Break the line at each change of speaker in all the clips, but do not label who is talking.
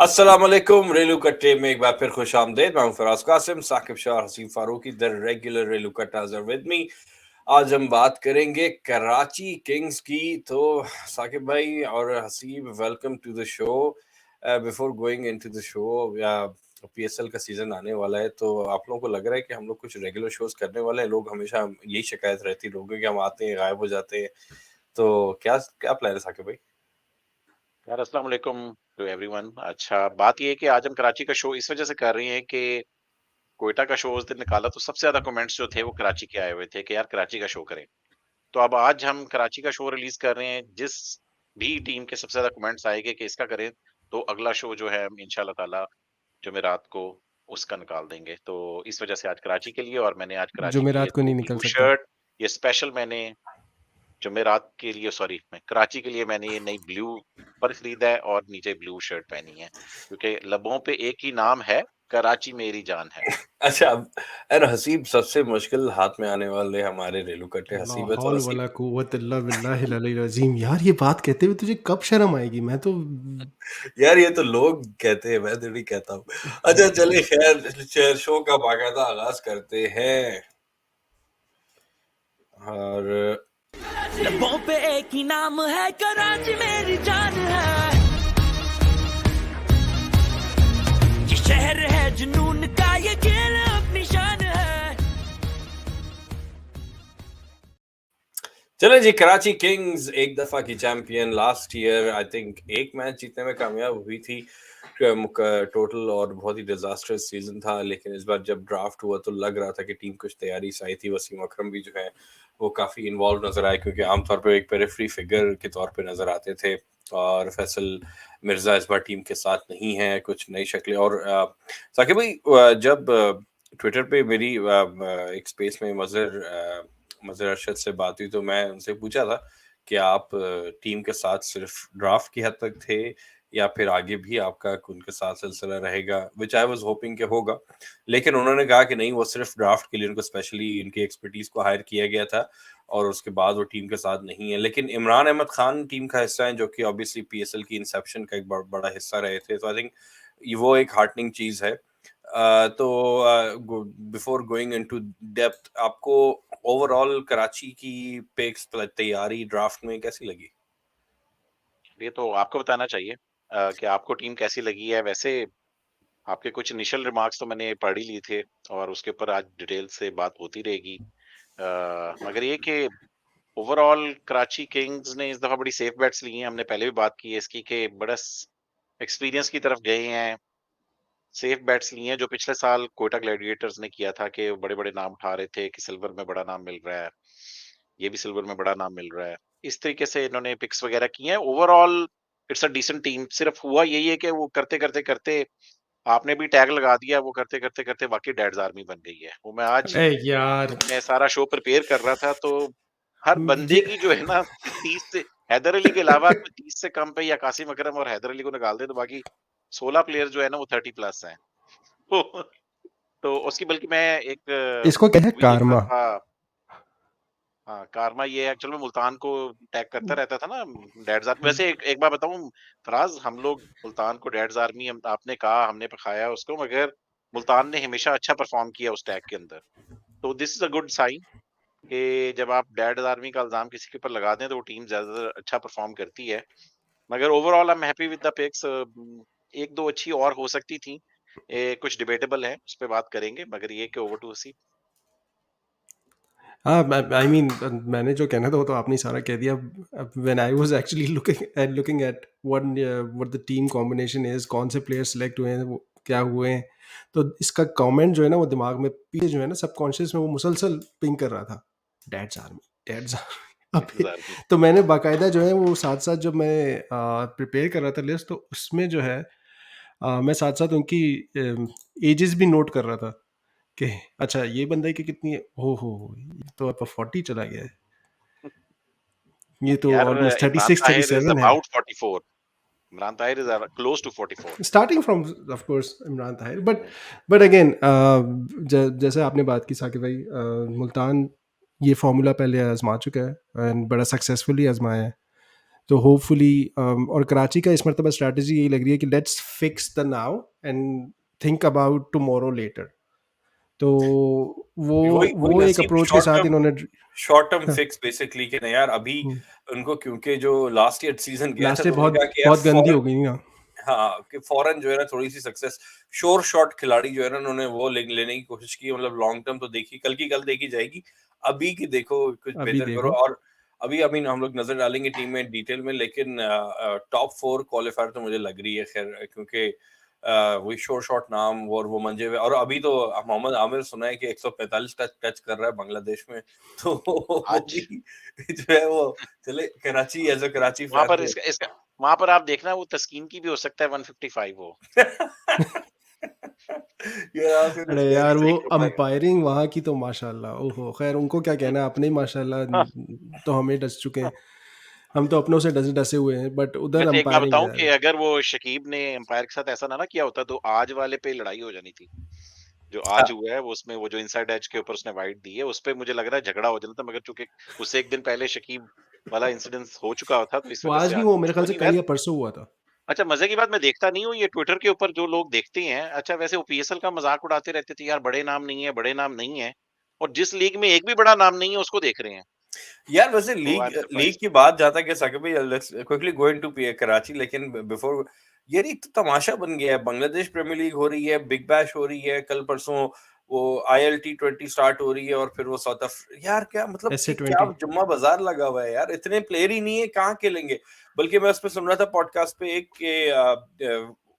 अस्सलाम वालेकुम रेलू कट्टे में एक बार फिर खुश आमदेद। मैं हूं फराज कासिम, साकिब शाह और हसीम फारूकी द रेगुलर रेलू कट्टाज आर विद मी। आज हम बात करेंगे कराची किंग्स की। तो साकिब भाई और Haseeb, welcome to the show. Before going into the show, या पीएसएल का सीजन आने वाला है, तो आप लोगों को लग रहा है कि हम लोग कुछ रेगुलर शोज करने वाले हैं? लोग हमेशा यही शिकायत रहती है लोगों की, हम आते हैं गायब हो जाते हैं। तो क्या क्या प्लान है साकिब भाई?
यार अस्सलाम वालेकुम टू एवरीवन। अच्छा, बात ये है कि आज हम कराची का शो इस वजह से कर रहे हैं कि कोयटा का शो उस दिन निकाला तो सबसे ज्यादा कमेंट्स जो थे वो कराची के आए हुए थे कि यार कराची का शो करें। तो अब आज हम कराची का शो रिलीज कर रहे हैं। जिस भी टीम के सबसे ज्यादा कमेंट्स आएंगे कि इसका करें, तो अगला शो जो है हम इंशाल्लाह ताला जुमेरात को उसका निकाल देंगे। तो इस वजह से आज कराची के लिए, और मैंने आज कराची के लिए
जुमेरात को
दो
नहीं निकल
ब्लू
सकता।
शर्ट, ये स्पेशल मैंने जुमेरात के लिए, सॉरी, मैं कराची के लिए मैंने ये नई ब्लू पर खरीदा है और नीचे ब्लू शर्ट पहनी है, क्योंकि लबों पे एक ही नाम है, कराची मेरी जान है।
अच्छा, अरे हसीब सबसे मुश्किल हाथ में आने वाले हमारे रेलू कट्टे
ला
हसीब है। तो
हौल
हसीब,
वला कुव्वत इल्ला बिल्लाहिल अलील अज़ीम। यार ये बात कहते हुए तुझे कब शर्म आएगी? मैं तो
यार ये तो लोग कहते हैं, मैं तो नहीं कहता हूँ। अच्छा चलिए, खैर शो का बाकायदा आगाज करते हैं। और
लबों पे एक ही नाम है, कराची मेरी जान है। ये शहर है जुनून का, ये खेल अपनी शान है।
चले जी, कराची किंग्स एक दफा की champion. Last year I think एक मैच जीतने में कामयाब हुई थी टोटल, और बहुत ही डिजास्टर्स सीजन था। लेकिन इस बार जब ड्राफ्ट हुआ तो लग रहा था कि टीम कुछ तैयारी से आई थी। वसीम अकरम भी जो है वो काफी इन्वॉल्व नजर आए, क्योंकि आमतौर पर एक पेरिफेरी फिगर के तौर पे नजर आते थे। और फैसल मिर्जा इस बार टीम के साथ नहीं है, कुछ नई शक्लें। और साकिब भाई, जब ट्विटर पे मेरी एक स्पेस में मजहर अरशद से बात हुई, तो मैं उनसे पूछा था कि आप टीम के साथ सिर्फ ड्राफ्ट की हद तक थे, या फिर आगे भी आपका उनके साथ सिलसिला रहेगा, विच आई वाज होपिंग के होगा। लेकिन उन्होंने कहा कि नहीं, वो सिर्फ ड्राफ्ट के लिए उनको स्पेशली इनकी एक्सपर्टीज को हायर किया गया था, और उसके बाद वो टीम के साथ नहीं है। लेकिन इमरान अहमद खान टीम का हिस्सा है, जो कि ऑब्वियसली पीएसएल की इंसेप्शन का एक बड़ा हिस्सा रहे थे। तो आई थिंक वो एक हार्टनिंग चीज है। तो बिफोर गोइंग इनटू डेप्थ, आपको ओवरऑल कराची की पिक्स, तैयारी ड्राफ्ट में कैसी लगी?
ये तो आपको बताना चाहिए कि आपको टीम कैसी लगी है। वैसे आपके कुछ इनिशियल रिमार्क्स तो मैंने पढ़ ही लिए थे, और उसके ऊपर आज डिटेल से बात होती रहेगी। मगर ये कि ओवरऑल कराची किंग्स ने इस दफा बड़ी सेफ बेट्स ली हैं। हमने पहले भी बात की है इसकी कि बड़ा एक्सपीरियंस की तरफ गए हैं, सेफ बेट्स लिए हैं। जो पिछले साल कोयटा ग्लैडिएटर्स ने किया था कि बड़े बड़े नाम उठा रहे थे कि सिल्वर में बड़ा नाम मिल रहा है, ये भी सिल्वर में बड़ा नाम मिल रहा है। इस तरीके से इन्होंने पिक्स वगैरह की हैं। Overall it's a decent team. सिर्फ हुआ यही है कि वो करते करते करते आपने भी टैग लगा दिया, वो करते करते करते वाकई डैड्स आर्मी बन गई है। वो मैं आज
ए यार,
जब मैं सारा शो प्रिपेयर कर रहा था, तो हर बंदे
ये
की जो है ना 30 से, हैदर अली के अलावा कोई 30 से कम पे, या कासिम अकरम और हैदर अली को निकाल दे, तो बाकी 16 प्लेयर जो है ना वो 30 प्लस हैं। तो तो उसकी, बल्कि मैं एक
इसको क्या है
मूवी देख रहा
कारमा?
था। हाँ, कारमा ये एक्चुअल में मुल्तान को टैग करता रहता था ना, डैड्स आर्मी। वैसे एक बात बताऊं फराज, हम लोग मुल्तान को डैड्स आर्मी, आपने कहा हमने पखाया उसको, मगर मुल्तान ने हमेशा अच्छा परफॉर्म किया उस टैग के अंदर। तो this is a good sign कि जब आप डैड्स आर्मी का इल्जाम किसी के ऊपर लगा दें तो वो टीम ज्यादातर अच्छा परफॉर्म करती है। मगर overall I am happy with the picks. एक दो अच्छी और हो सकती थी, कुछ डिबेटेबल है, उस पर बात करेंगे। मगर ये कि ओवर टू सी।
हाँ, आई मीन मैंने जो कहना था वो तो आपने सारा कह दिया। When I was actually looking at what the team combination is, कौन से प्लेयर सेलेक्ट हुए हैं, वो क्या हुए हैं, तो इसका कमेंट जो है ना वो दिमाग में पीछे जो है ना सबकॉन्शियस में वो मुसलसल पिंग कर रहा था, dad's army, dad's army.
Dad's
अभी
आर्मी।
तो मैंने बाकायदा जो है वो साथ साथ जब मैं प्रिपेयर कर रहा था लिस्ट, तो उसमें जो है मैं साथ साथ उनकी एजेस भी नोट कर रहा था कि अच्छा ये बंदे की कितनी है, हो ये तो अब 40 चला गया है, ये तो
यार
ऑलमोस्ट
इमरान
36
ताहिर इज
37 है।
About 44। Imran Tahir is close to 44।
Starting from of course Imran Tahir, but again जैसे आपने बात की साकिब भाई, मुल्तान ये फार्मूला पहले आजमा चुका है एंड बड़ा सक्सेसफुली आजमाया है। तो होपफुली और कराची का इस मरतबा स्ट्रैटेजी यही लग रही है कि let's fix the now and think about tomorrow later. तो वो
वही वही
वो एक
नसीब
अप्रोच के साथ इन्होंने
शॉर्ट टर्म फिक्स बेसिकली कि नहीं यार अभी उनको, क्योंकि जो लास्ट ईयर सीजन गया था
लास्ट
तो
ईयर
उन्होंने
बहुत
कहा कि यार
बहुत गंदी हो
फॉरन,
गई ना।
हाँ कि फॉरन जो है ना थोड़ी सी सक्सेस श्योर शॉट खिलाड़ी जो है ना उन्होंने वो लेने की कोशिश की, मतलब लॉन्ग टर्म तो देखी कल की कल देखी जाएगी, अभी की देखो कुछ
अभी
बेहतर करो।
देखो
और अभी अभी हम लोग नजर डालेंगे टीम में डिटेल में, लेकिन टॉप 4 क्वालिफायर तो मुझे लग रही है खैर, क्योंकि वही शोर शॉट नाम और वो मंजे हुए, और अभी तो मोहम्मद आमिर सुना है कि 145 टच कर रहा है बांग्लादेश में तो वो
आज
भी जो है वो चले कराची एज अ कराची
वहां
फैन
पर
तो
इसका इसका वहां पर आप देखना वो तस्कीन की भी हो सकता है 155 हो।
यार फिर
अरे
उसका
यार वो
सही कपड़ा है।
अंपायरिंग वहाँ की तो माशाल्लाह, ओहो खैर उनको क्या कहना है, अपने ही माशाल्लाह तो हमें डस चुके हैं, हम तो अपनों से डसे डसे हुए हैं, बट उधर
वैसे एक बात
अंपायरिंग
बताऊं
यार।
कि अगर वो शकीब ने एम्पायर के साथ ऐसा ना किया होता तो आज वाले पे लड़ाई हो जानी थी। जो
हाँ,
आज हुआ है वो उसमें वो जो इनसाइड एज के ऊपर उसने वाइट दी है उस पे मुझे लग रहा है झगड़ा हो जाना था, मगर चूंकि उससे एक दिन पहले शकीब वाला इंसिडेंस हो चुका था तो इस
वो
वजह
आज
से
नहीं,
आज
वो मेरे
कुछ
ख्याल
हुआ
से
नहीं।
कल या परसों हुआ था।
अच्छा, मजे की बात मैं देखता नहीं हूँ ये ट्विटर के ऊपर जो लोग देखते हैं। अच्छा, वैसे वो पीएसएल का मजाक उड़ाते रहते थे यार, बड़े नाम नहीं है, बड़े नाम नहीं है, और जिस लीग में एक भी बड़ा नाम नहीं है उसको देख रहे हैं।
यार वैसे
तो आई
लीग
एम
लीग
सरप्राइज्ड।
की बात जहाँ तक है साकिब भाई, let's quickly go into Karachi, लेकिन बिफोर यार एक तो तमाशा बन गया है, बांग्लादेश प्रीमियर लीग हो रही है, बिग बैश हो रही है, कल परसों वो ILT20 स्टार्ट हो रही है, और फिर वो यार क्या मतलब
ऐसे
कि क्या
20
जुम्मा बाजार लगा हुआ है यार, इतने प्लेयर ही नहीं है, कहाँ खेलेंगे। बल्कि मैं उस पर सुन रहा था पॉडकास्ट पे एक के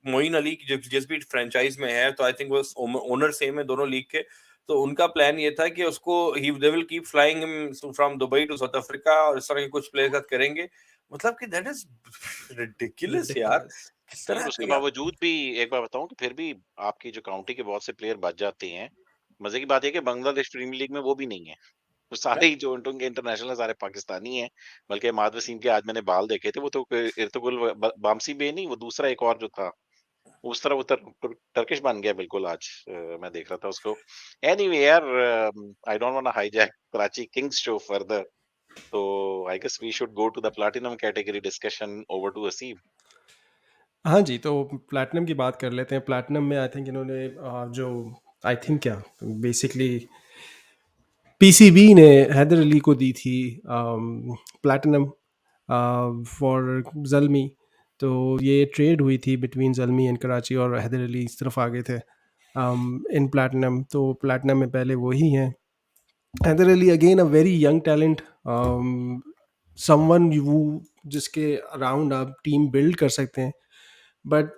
मोइन अली की जिस भी फ्रेंचाइज में है, तो आई थिंक वो ओनर सेम है दोनों लीग के, तो उनका प्लान ये था कि उसको ही they will keep flying him from Dubai to South Africa, और इस तरह के कुछ प्लेयर साथ करेंगे, मतलब कि दैट इज रिडिकुलस यार,
रिडिकुलस।
किस
नहीं,
तरह
और
का
उसके
यार।
बावजूद भी एक बार बताऊं कि फिर भी आपकी जो काउंटी के बहुत से प्लेयर बच जाते हैं। मजे की बात है कि बांग्लादेश प्रीमियर लीग में वो भी नहीं है। तो सारे ही जो उनके इंटरनेशनल सारे पाकिस्तानी हैं। बल्कि इमाद वसीम के आज मैंने बाल देखे थे, वो तो इर्तुगरुल बामसी बे नहीं, वो दूसरा एक और जो था उस तरह वो टर्किश बन गया बिल्कुल आज। मैं देख रहा था उसको। एनीवे यार, I don't want to hijack Karachi Kings show further. तो I guess we should go to the platinum category discussion. Over to Asim.
हाँ जी, तो प्लैटिनम की बात कर लेते हैं। प्लैटिनम में आई थिंक इन्होंने जो आई थिंक क्या बेसिकली पीसीबी ने हैदर अली को दी थी प्लैटिनम फॉर जल्मी। तो ये ट्रेड हुई थी बिटवीन जल्मी एंड कराची, और हैदर अली इस तरफ आ गए थे इन प्लैटिनम। तो प्लैटिनम में पहले वही हैं, Haider Ali again a very young talent, someone you जिसके अराउंड आप टीम बिल्ड कर सकते हैं। बट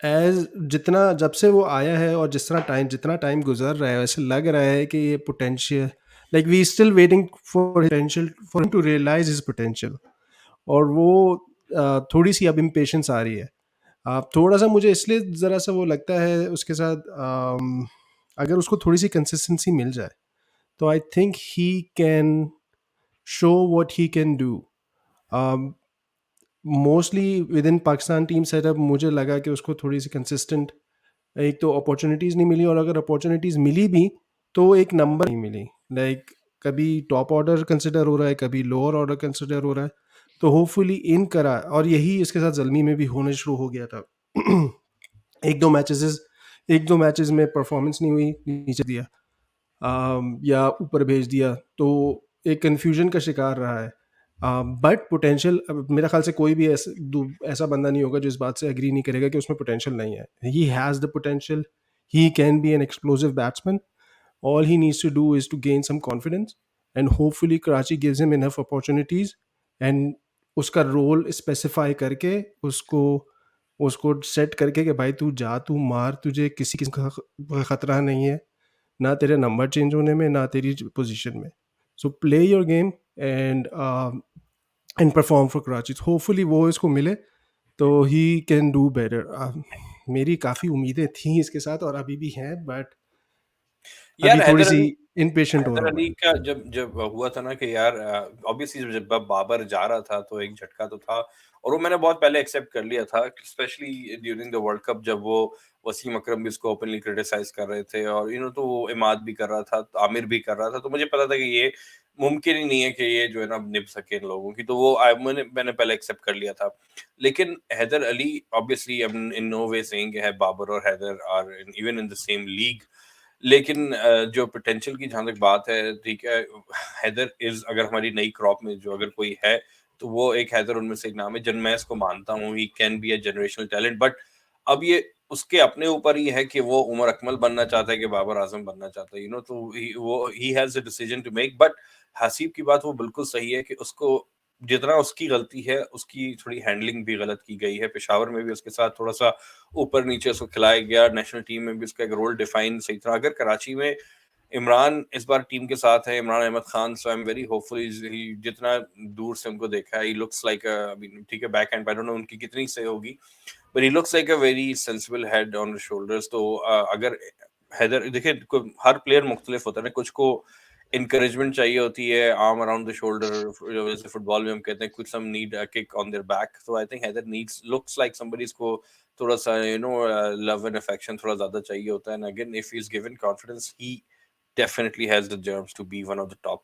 एज जितना जब से वो आया है और जितना टाइम गुजर रहा है, वैसे लग रहा है कि ये potential, like we still waiting for potential for him to realise his potential. और वो थोड़ी सी अब इम्पेशंस आ रही है। थोड़ा सा मुझे इसलिए ज़रा सा वो लगता है उसके साथ, अगर उसको थोड़ी सी कंसिस्टेंसी मिल जाए तो I think he can show what he can do. Mostly with in Pakistan team setup मुझे लगा कि उसको थोड़ी सी कंसिस्टेंट, एक तो अपॉर्चुनिटीज़ नहीं मिली, और अगर अपॉर्चुनिटीज़ मिली भी तो एक नंबर नहीं मिली। लाइक कभी टॉप ऑर्डर कंसिडर हो रहा है, कभी लोअर ऑर्डर कंसिडर हो रहा है। तो होपफुली इन करा, और यही इसके साथ जल्मी में भी होने शुरू हो गया था। एक दो मैचेस में परफॉर्मेंस नहीं हुई, नीचे दिया या ऊपर भेज दिया, तो एक कन्फ्यूजन का शिकार रहा है। बट पोटेंशियल, मेरा ख्याल से कोई भी ऐसा बंदा नहीं होगा जो इस बात से एग्री नहीं करेगा कि उसमें पोटेंशियल नहीं है। He has the potential, he can be an explosive batsman. All he needs to do is to gain some confidence, and hopefully Karachi gives him enough opportunities, and उसका रोल स्पेसिफाई करके उसको उसको set करके कि भाई तू जा, तू मार, तुझे किसी किस्म का खतरा नहीं है, ना तेरे नंबर चेंज होने में, ना तेरी पोजीशन में। So play your game and and perform for Karachi. Hopefully वो इसको मिले तो ही कैन डू बेटर। मेरी काफ़ी उम्मीदें थी इसके साथ और अभी भी हैं, बट
यार
अभी थोड़ी सी इम्पेशेंट हो
हैदर
रहा हूँ
अली
मैं।
का जब जब हुआ था ना कि यार ऑब्वियसली जब बाबर जा रहा था तो एक झटका तो था, और वो मैंने बहुत पहले एक्सेप्ट कर लिया था, specially during the world cup जब वो वसीम अकरम भी उसको ओपनली क्रिटिसाइज कर रहे थे, और तो वो इमाद भी कर रहा था, तो आमिर भी कर रहा था, तो मुझे पता था कि ये मुमकिन ही नहीं है कि ये जो है ना निभ सके इन लोगों की, तो वो मैंने पहले एक्सेप्ट कर लिया था। लेकिन Haider Ali obviously in no way saying है बाबर और Haider are even in the same league, लेकिन जो पोटेंशियल की जहाँ तक बात है, ठीक है, हैदर इज अगर हमारी नई क्रॉप में जो अगर कोई है तो वो एक हैदर उनमें से एक नाम है, जिन मैं इसको मानता हूँ ही can be a generational talent. But अब ये उसके अपने ऊपर ही है कि वो उमर अकमल बनना चाहता है कि बाबर आजम बनना चाहता है, तो वो he has a decision to make. But Haseeb की बात वो बिल्कुल सही है कि उसको जितना उसकी गलती है, उसकी थोड़ी हैंडलिंग भी गलत की गई है। पेशावर में भी उसके साथ थोड़ा सा ऊपर नीचे उसको खिलाया गया, नेशनल टीम में भी उसका एक रोल डिफाइन सही था। अगर कराची में इमरान इस बार टीम के साथ है, इमरान अहमद खान, सो आई एम वेरी होपफुल, जितना दूर से उनको देखा है, ही लुक्स लाइक ठीक है, back and I don't no उनकी कितनी सही होगी, but he looks like a very sensible head on the shoulders. तो अगर हैदर देखिए, हर प्लेयर मुख्तलिफ होता है ना, कुछ को encouragement चाहिए होती है, arm around the shoulder, जैसे फुटबॉल में हम कहते हैं कुछ some need a kick on their back, so I think Heather looks like somebody को थोड़ा सा love and affection थोड़ा ज्यादा चाहिए होता है, and again if he's given confidence he definitely has the germs to be one of the top।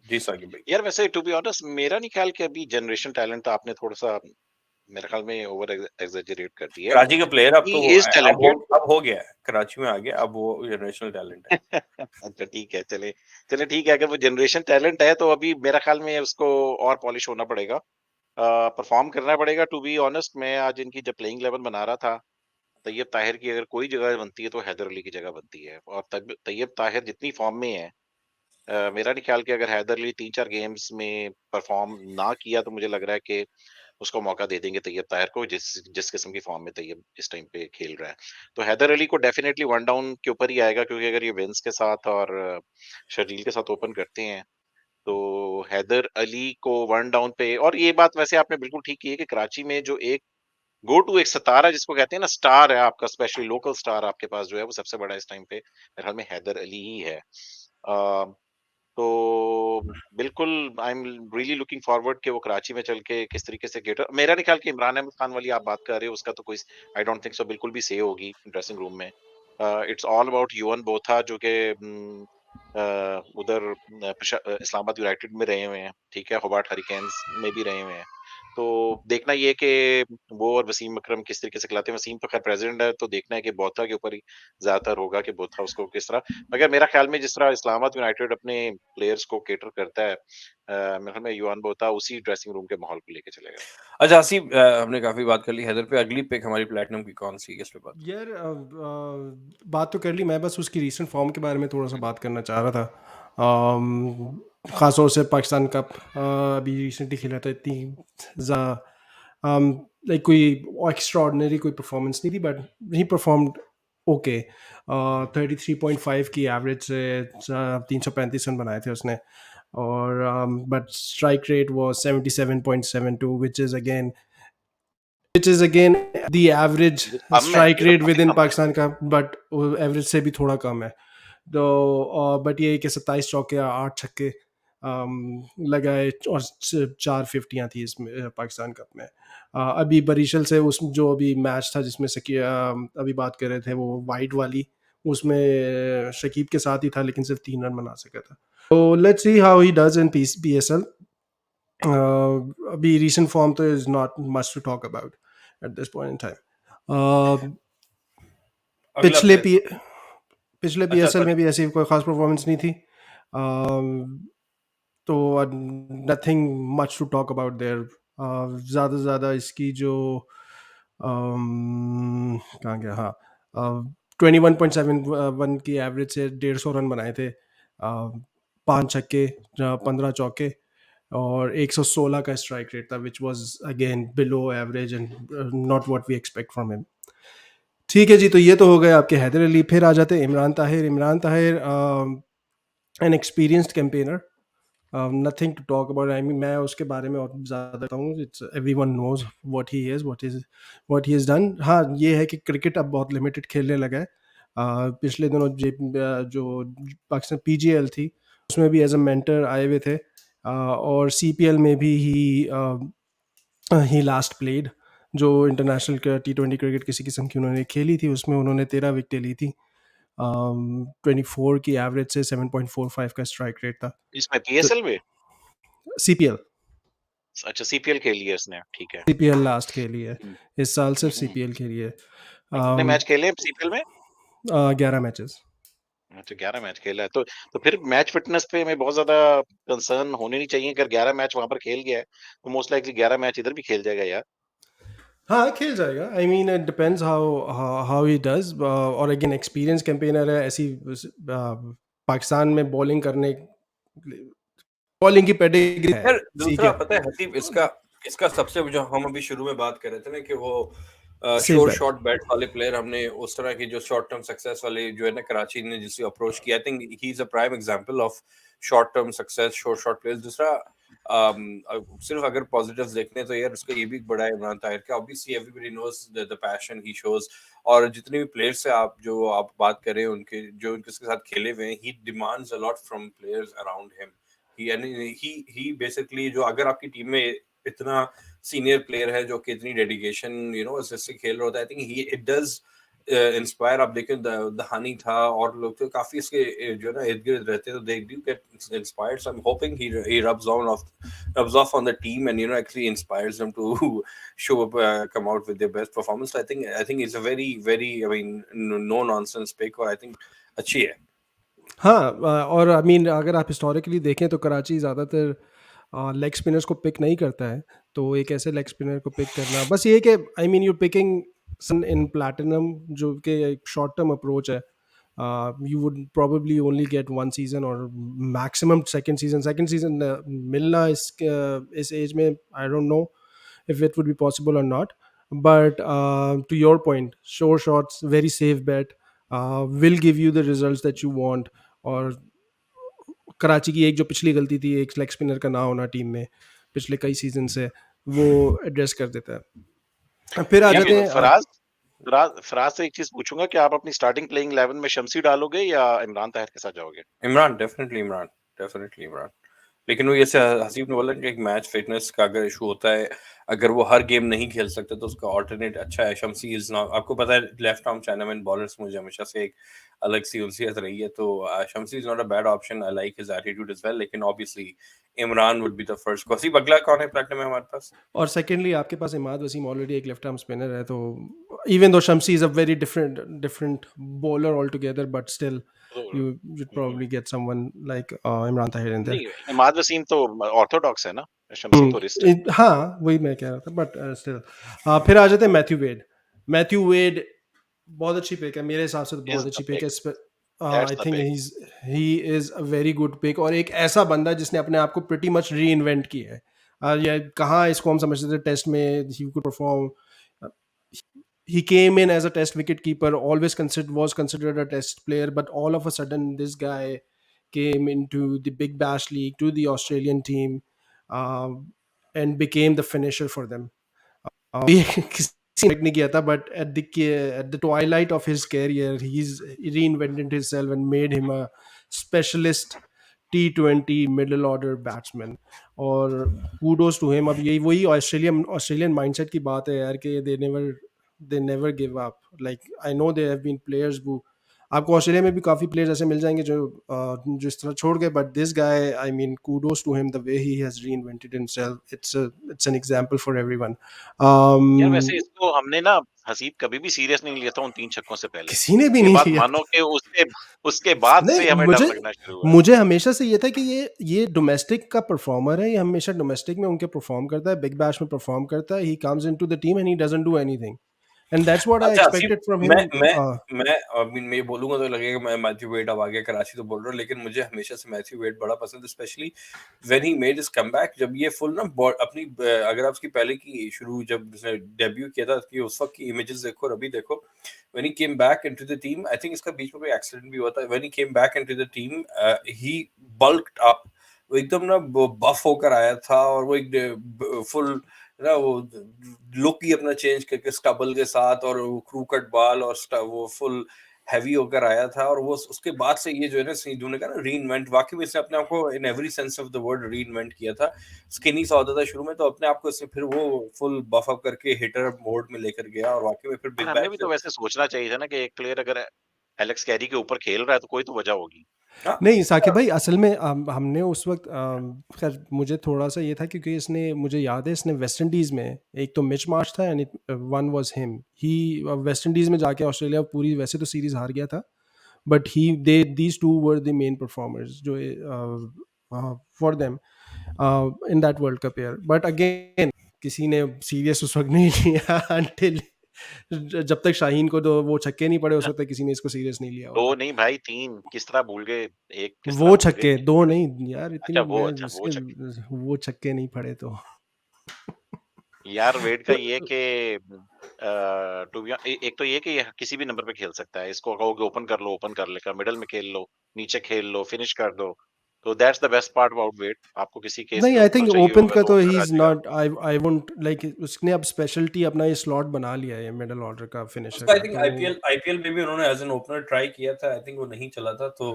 जी साकिब भाई।
यार वैसे टू बी ऑनेस्ट मेरा नहीं ख्याल कि अभी जनरेशन टैलेंट तो आपने थोड़ा सा मेरे ख्याल में ओवर एग्जैजरेट कर दिया है।
कराची का प्लेयर अब
ही
तो
इज टैलेंटेड।
अब हो गया है, कराची में आ गया, अब वो जनरेशनल टैलेंट है।
अच्छा ठीक है, चले चले ठीक है, अगर वो जनरेशन टैलेंट है तो अभी मेरा ख्याल में उसको और पॉलिश होना पड़ेगा, परफॉर्म करना पड़ेगा। टू बी ऑनेस्ट मैं आज इनकी जब प्लेइंग 11 बना रहा था, तैयब ताहिर की अगर कोई जगह बनती है तो हैदर अली की जगह बनती है, और तैयब ताहिर जितनी फॉर्म में है, मेरा नहीं ख्याल कि अगर हैदर अली 3-4 गेम्स में परफॉर्म ना किया तो मुझे लग रहा है कि उसको मौका दे देंगे तैयब ताहिर को, जिस जिस किस्म की फॉर्म में तैयब इस टाइम पे खेल रहा है। तो हैदर अली को डेफिनेटली वन डाउन के ऊपर ही आएगा, क्योंकि अगर ये विंस के साथ और शर्जील के साथ ओपन करते हैं तो हैदर अली को वन डाउन पे। और ये बात वैसे आपने बिल्कुल ठीक की है कि कराची में जो एक गो टू एक सितारा जिसको कहते हैं ना, स्टार है आपका, स्पेशली लोकल स्टार आपके पास जो है वो सबसे बड़ा इस टाइम पे मेरे ख्याल में हैदर अली ही है। तो बिल्कुल I am really looking forward कि वो कराची में चल के किस तरीके से गेट, मेरा नहीं ख्याल कि इमरान अहमद खान वाली आप बात कर रहे हो उसका तो कोई आई डोंट थिंक सो बिल्कुल भी से होगी ड्रेसिंग रूम में। It's all about UN Botha जो कि उधर इस्लामाबाद यूनाइटेड में रहे हुए हैं, ठीक है, होबार्ट हरिकेन्स में भी रहे हुए हैं। तो देखना ये कि वो और वसीम अकरम किस तरीके से खिलाते हैं। वसीम तो खैर प्रेसिडेंट है, तो देखना है कि बोथा के ऊपर ही ज्यादातर होगा कि बोथा उसको किस तरह, मगर मेरा ख्याल में जिस तरह इस्लामाबाद यूनाइटेड अपने प्लेयर्स को केटर करता है, मेरे ख्याल में युवान बोथा उसी ड्रेसिंग रूम के माहौल को लेके चलेगा।
अच्छा हसीब, हमने काफी बात कर ली हैदर पे, अगली पिक हमारी प्लेटिनम की कौन सी है, इस पे बात।
यार बात तो कर ली, मैं बस उसकी रीसेंट फॉर्म के बारे में थोड़ा सा बात करना चाह रहा था। ख़ास तौर से पाकिस्तान कप अभी रिसेंटली खेला था, इतनी लाइक कोई एक्स्ट्रा ऑर्डिनरी कोई परफॉर्मेंस नहीं थी, बट ही परफॉर्म्ड ओके। 33.5 की एवरेज से 335 रन बनाए थे उसने, और but strike rate was 77.72 which is again the average
ये कम है,
strike
ये तो
rate
काफी
within
कम है।
पाकिस्तान का, बट एवरेज से भी थोड़ा कम है। तो बट ये कि 27 चौके 8 छक्के लगाए और 4 फिफ्टियाँ थी इसमें पाकिस्तान कप में। अभी बरीशल से उस जो अभी मैच था जिसमें अभी बात कर रहे थे, वो वाइट वाली, उसमें शकीब के साथ ही था लेकिन सिर्फ 3 रन बना सका था। तो let's see how he does in PSL। अभी recent form तो is not much to talk about at this point in time.
अगला
पिछले
player।
पिछले
अच्छा
PSL में
सॉरी,
भी ऐसी कोई खास परफॉर्मेंस नहीं थी, तो nothing much to talk about there. ज़्यादा से ज़्यादा इसकी जो कहाँ गया, हाँ, 21.71 की एवरेज से 150 रन बनाए थे, 5 छक्के 15 चौके, और 116 का स्ट्राइक रेट था, which was again below average and not what we expect from him. ठीक है जी, तो ये तो हो गए आपके हैदर अली। फिर आ जाते हैं Imran Tahir. An experienced campaigner, nothing to talk about. I mean मैं उसके बारे में और ज़्यादा बताऊँ, it's everyone knows what he is, what he is done. हाँ, ये है कि क्रिकेट अब बहुत लिमिटेड खेलने लगा है। पिछले दिनों जो पाकिस्तान PGL थी उसमें भी एज अ मेंटर आए हुए थे, और CPL में भी ही लास्ट प्लेड, जो इंटरनेशनल T20 क्रिकेट किसी किस्म की उन्होंने खेली थी, उसमें उन्होंने 13 विकेटें ली थी। 24 की एवरेज से 7.45 का स्ट्राइक रेट था।
इसमें
तो
पीएसएल में?
सीपीएल
अच्छा, सीपीएल खेली है इसने, ठीक है।
सीपीएल लास्ट खेली है,
हम्म,
इस साल सिर्फ
हम्म।
सीपीएल खेली है।
कितने मैच खेले हैं सीपीएल में?
11 मैचेस।
अच्छा, 11 मैच खेला है, तो फिर मैच फिटनेस पे हमें बहुत ज्यादा कंसर्न होने नहीं चाहिए। अगर 11 मैच वहां पर खेल गया है तो मोस्ट लाइकली 11 मैच इधर भी खेल जाएगा यार।
हाँ खेल जाएगा, I mean it depends how how he does. और अगेन एक्सपीरियंस कैंपेनर है, ऐसी पाकिस्तान में बॉलिंग की पेडिग्री है,
यार
ठीक
दूसरा
है,
पता है हसीब, इसका इसका सबसे जो हम अभी शुरू में बात कर रहे थे ना कि वो
सेफ
श्योर
बेट।
शॉट बैट वाले प्लेयर, हमने उस तरह की जो शॉर्ट टर्म सक्सेस वाले जो है ना कराची ने जिसकी अप्रोच किया, आई think he is a prime example of short term success, short short players. दूसरा सिर्फ अगर पॉजिटिव्स देखते हैं तो यार उसका ये भी बड़ा है इमरान ताहिर का, obviously everybody knows the passion he shows. और जितने भी प्लेयर्स से आप बात करें उनके जो उनके साथ खेले हुए हैं, he demands a lot from players around him. He basically जो अगर आपकी टीम में इतना सीनियर प्लेयर है जो कि इतनी डेडिकेशन इससे खेल रहा होता है, आई think he it does inspire. आप देखें द हनी था और लोग तो काफी इसके जो है ना इर्द गिर्द रहते हैं, तो they do get inspired. So I am hopping he rubs off on the team and actually inspires them to show up, come out with their best performance. So I think it's a very I mean no nonsense pick, और I think अच्छी है।
हाँ और I mean अगर आप historically देखें तो कराची ज़्यादातर लेग स्पिनर्स को पिक नहीं करता है, तो एक ऐसे लेग स्पिनर को पिक करना, बस ये कि I mean you picking son in platinum जो कि एक शॉर्ट टर्म अप्रोच है। You would probably only get one season और मैक्सिमम सेकंड सीजन मिलना इस एज में, I don't know if it would be possible or not. But to your point, sure shots, very safe bet, will give you the results that you want. और कराची की एक जो पिछली गलती थी, एक लेग स्पिनर का ना होना टीम में पिछले कई सीजन से, वो एड्रेस कर देता है। फिर आ
यार
जाते हैं
फराज फराज फराज से एक चीज पूछूंगा कि आप अपनी स्टार्टिंग प्लेइंग 11 में शमसी डालोगे या इमरान ताहिर के साथ जाओगे?
इमरान, डेफिनेटली इमरान। लेकिन वो जैसे हसीब ने बोला कि एक मैच फिटनेस का अगर इशू होता है, अगर वो हर गेम नहीं खेल सकता तो उसका ऑल्टरनेट अच्छा है। शमसी इज नॉट, आपको पता है लेफ्ट आर्म चाइनामैन बॉलर्स मुझे हमेशा से एक अलग सी उनसीयत रही है, तो Shamsi is not a bad option. I like his attitude as well, लेकिन obviously Imran would be the first. Haseeb अगला कौन है प्लेटिनम में हमारे पास?
और सेकेंडली आपके पास इमाद वसीम ऑलरेडी एक लेफ्ट आर्म स्पिनर है, तो even though Shamsi is a very different bowler all together, but still you you'd probably get someone like Imran Tahir in there.
नहीं, इमाद वसीम तो ऑर्थोडॉक्स है ना, शमसी तो रिस्ट है।
हाँ वही मैं कह रहा था, बट स्टिल फिर आ जाते हैं मैथ्यू वेड बहुत अच्छी पिक है मेरे हिसाब से, तो बहुत
Is
अच्छी
the
पिक
pick.
है।
That's
I
the
think
pick.
He is a very good pick, और एक ऐसा बंदा जिसने अपने आप को प्रिटी मच री इन्वेंट किया है। या कहाँ इसको हम समझते थे टेस्ट में he could perform. He came in as a test wicket keeper, always was considered a test player, but all of a sudden this guy came into the Big Bash League, to the Australian team, and became the finisher for them. ये किसी ने नहीं किया था, but at the twilight of his career, he's reinvented himself and made him a specialist T20 middle order batsman. और kudos to him. अब यही वही ऑस्ट्रेलियन माइंडसेट की बात है यार, कि they never give up. Like I know there have been players who, आपको ऑस्ट्रेलिया में भी काफी प्लेयर्स ऐसे मिल जाएंगे जो इस तरह छोड़ गए, but this guy, I mean kudos to him, the way he has reinvented himself. It's an example for everyone.
यार वैसे इसको हमने ना हसीब कभी भी सीरियस नहीं लिया था उन 3 छक्कों से पहले।
किसी ने भी
ये
नहीं
बात
लिया।
मानो कि उसके बाद से
नहीं,
हमें डर लगना शुरू हुआ है।
मुझे हमेशा से ये था कि ये डोमेस्टिक का परफॉर्मर है, ये हमेशा डोमेस्टिक में उनके परफॉर्म करता है, बिग बैश में परफॉर्म करता है, he comes into the team and he doesn't do anything, and that's what I
अच्छा हसीब,
एक्सपेक्टेड फ्रॉम
मैं
हिम।
मैं आई मीन मैं बोलूंगा तो लगेगा मैं मैथ्यू वेड अब आगे कराची तो बोल रहा हूँ, लेकिन मुझे हमेशा से मैथ्यू वेड बड़ा पसंद है, specially when he made his comeback. जब ये फुल ना अपनी अगर आप उसकी पहले की शुरू जब उसने डेब्यू किया था कि उस वक्त की इमेजेस देखो और अभी देखो, when he came back into the team, I think इसका बीच में कोई एक्सीडेंट भी हुआ था, when he came back into the team he bulked up, वो एकदम ना बफ होकर आया था, और वो एक फुल ना वो लुक ही अपना चेंज करके स्टबल के साथ और क्रू कट बाल और वो फुल हैवी होकर आया था, और वो उसके बाद से ये जो है ना सिद्धू ने कहा ना रीइन्वेंट, वाकई में इसने अपने आप को in every sense of the word reinvent किया था। स्किनी सा होता था शुरू में, तो अपने आप को इससे फिर वो फुल बफ अप करके हिटर मोड में लेकर गया, और वाकई में फिर बिग
हमें भी
बैश
तो वैसे सोचना चाहिए था ना कि एक प्लेयर अगर एलेक्स कैरी के ऊपर खेल रहा है तो कोई तो वजह होगी।
हाँ,
नहीं साकिब भाई, असल में हमने उस वक्त खैर मुझे थोड़ा सा ये था क्योंकि इसने, मुझे याद है इसने वेस्ट इंडीज़ में एक तो मिच मार्श था and one was him he, West Indies में जाके ऑस्ट्रेलिया पूरी वैसे तो सीरीज़ हार गया था, but he they these two were the main performers जो for them in that world cup year. But again किसी ने सीरियस उस वक्त नहीं लिया until जब तक शाहीन को तो वो छक्के नहीं पड़े उस वक्त तक किसी ने इसको सीरियस नहीं लिया हुआ
दो
था।
नहीं भाई, 3 किस तरह भूल गए? एक किस तरह
वो
भूल गए?
छक्के 2 नहीं यार,
अच्छा
इतनी
वो,
मैं
अच्छा वो
उसके
छक्के।
वो छक्के नहीं पड़े तो
यार वेट का ये
तो
कि टू बी एक तो ये कि ये किसी भी नंबर पे खेल सकता है। इसको कहोगे ओपन कर लो, ओपन कर लेगा, मिडल में खेल लो, नीचे खेल लो, फिनिश कर दो। तो that's the best part about wait. आपको किसी केस
नहीं,
में
आई
ओपनर
थिंक
चाहिए
ओपन
होगा
का
तो
तो ही
ओपनर आ
इज
जाएगा।
नॉट, आई वोंट लाइक, उसने अब स्पेशलिटी अपना ये स्लॉट बना लिया है मिडिल ऑर्डर का फिनिशर
उसका आई
का,
थिंक
तो
आईपीएल में भी उन्होंने एज एन ओपनर ट्राई किया था, आई थिंक वो नहीं चला था, तो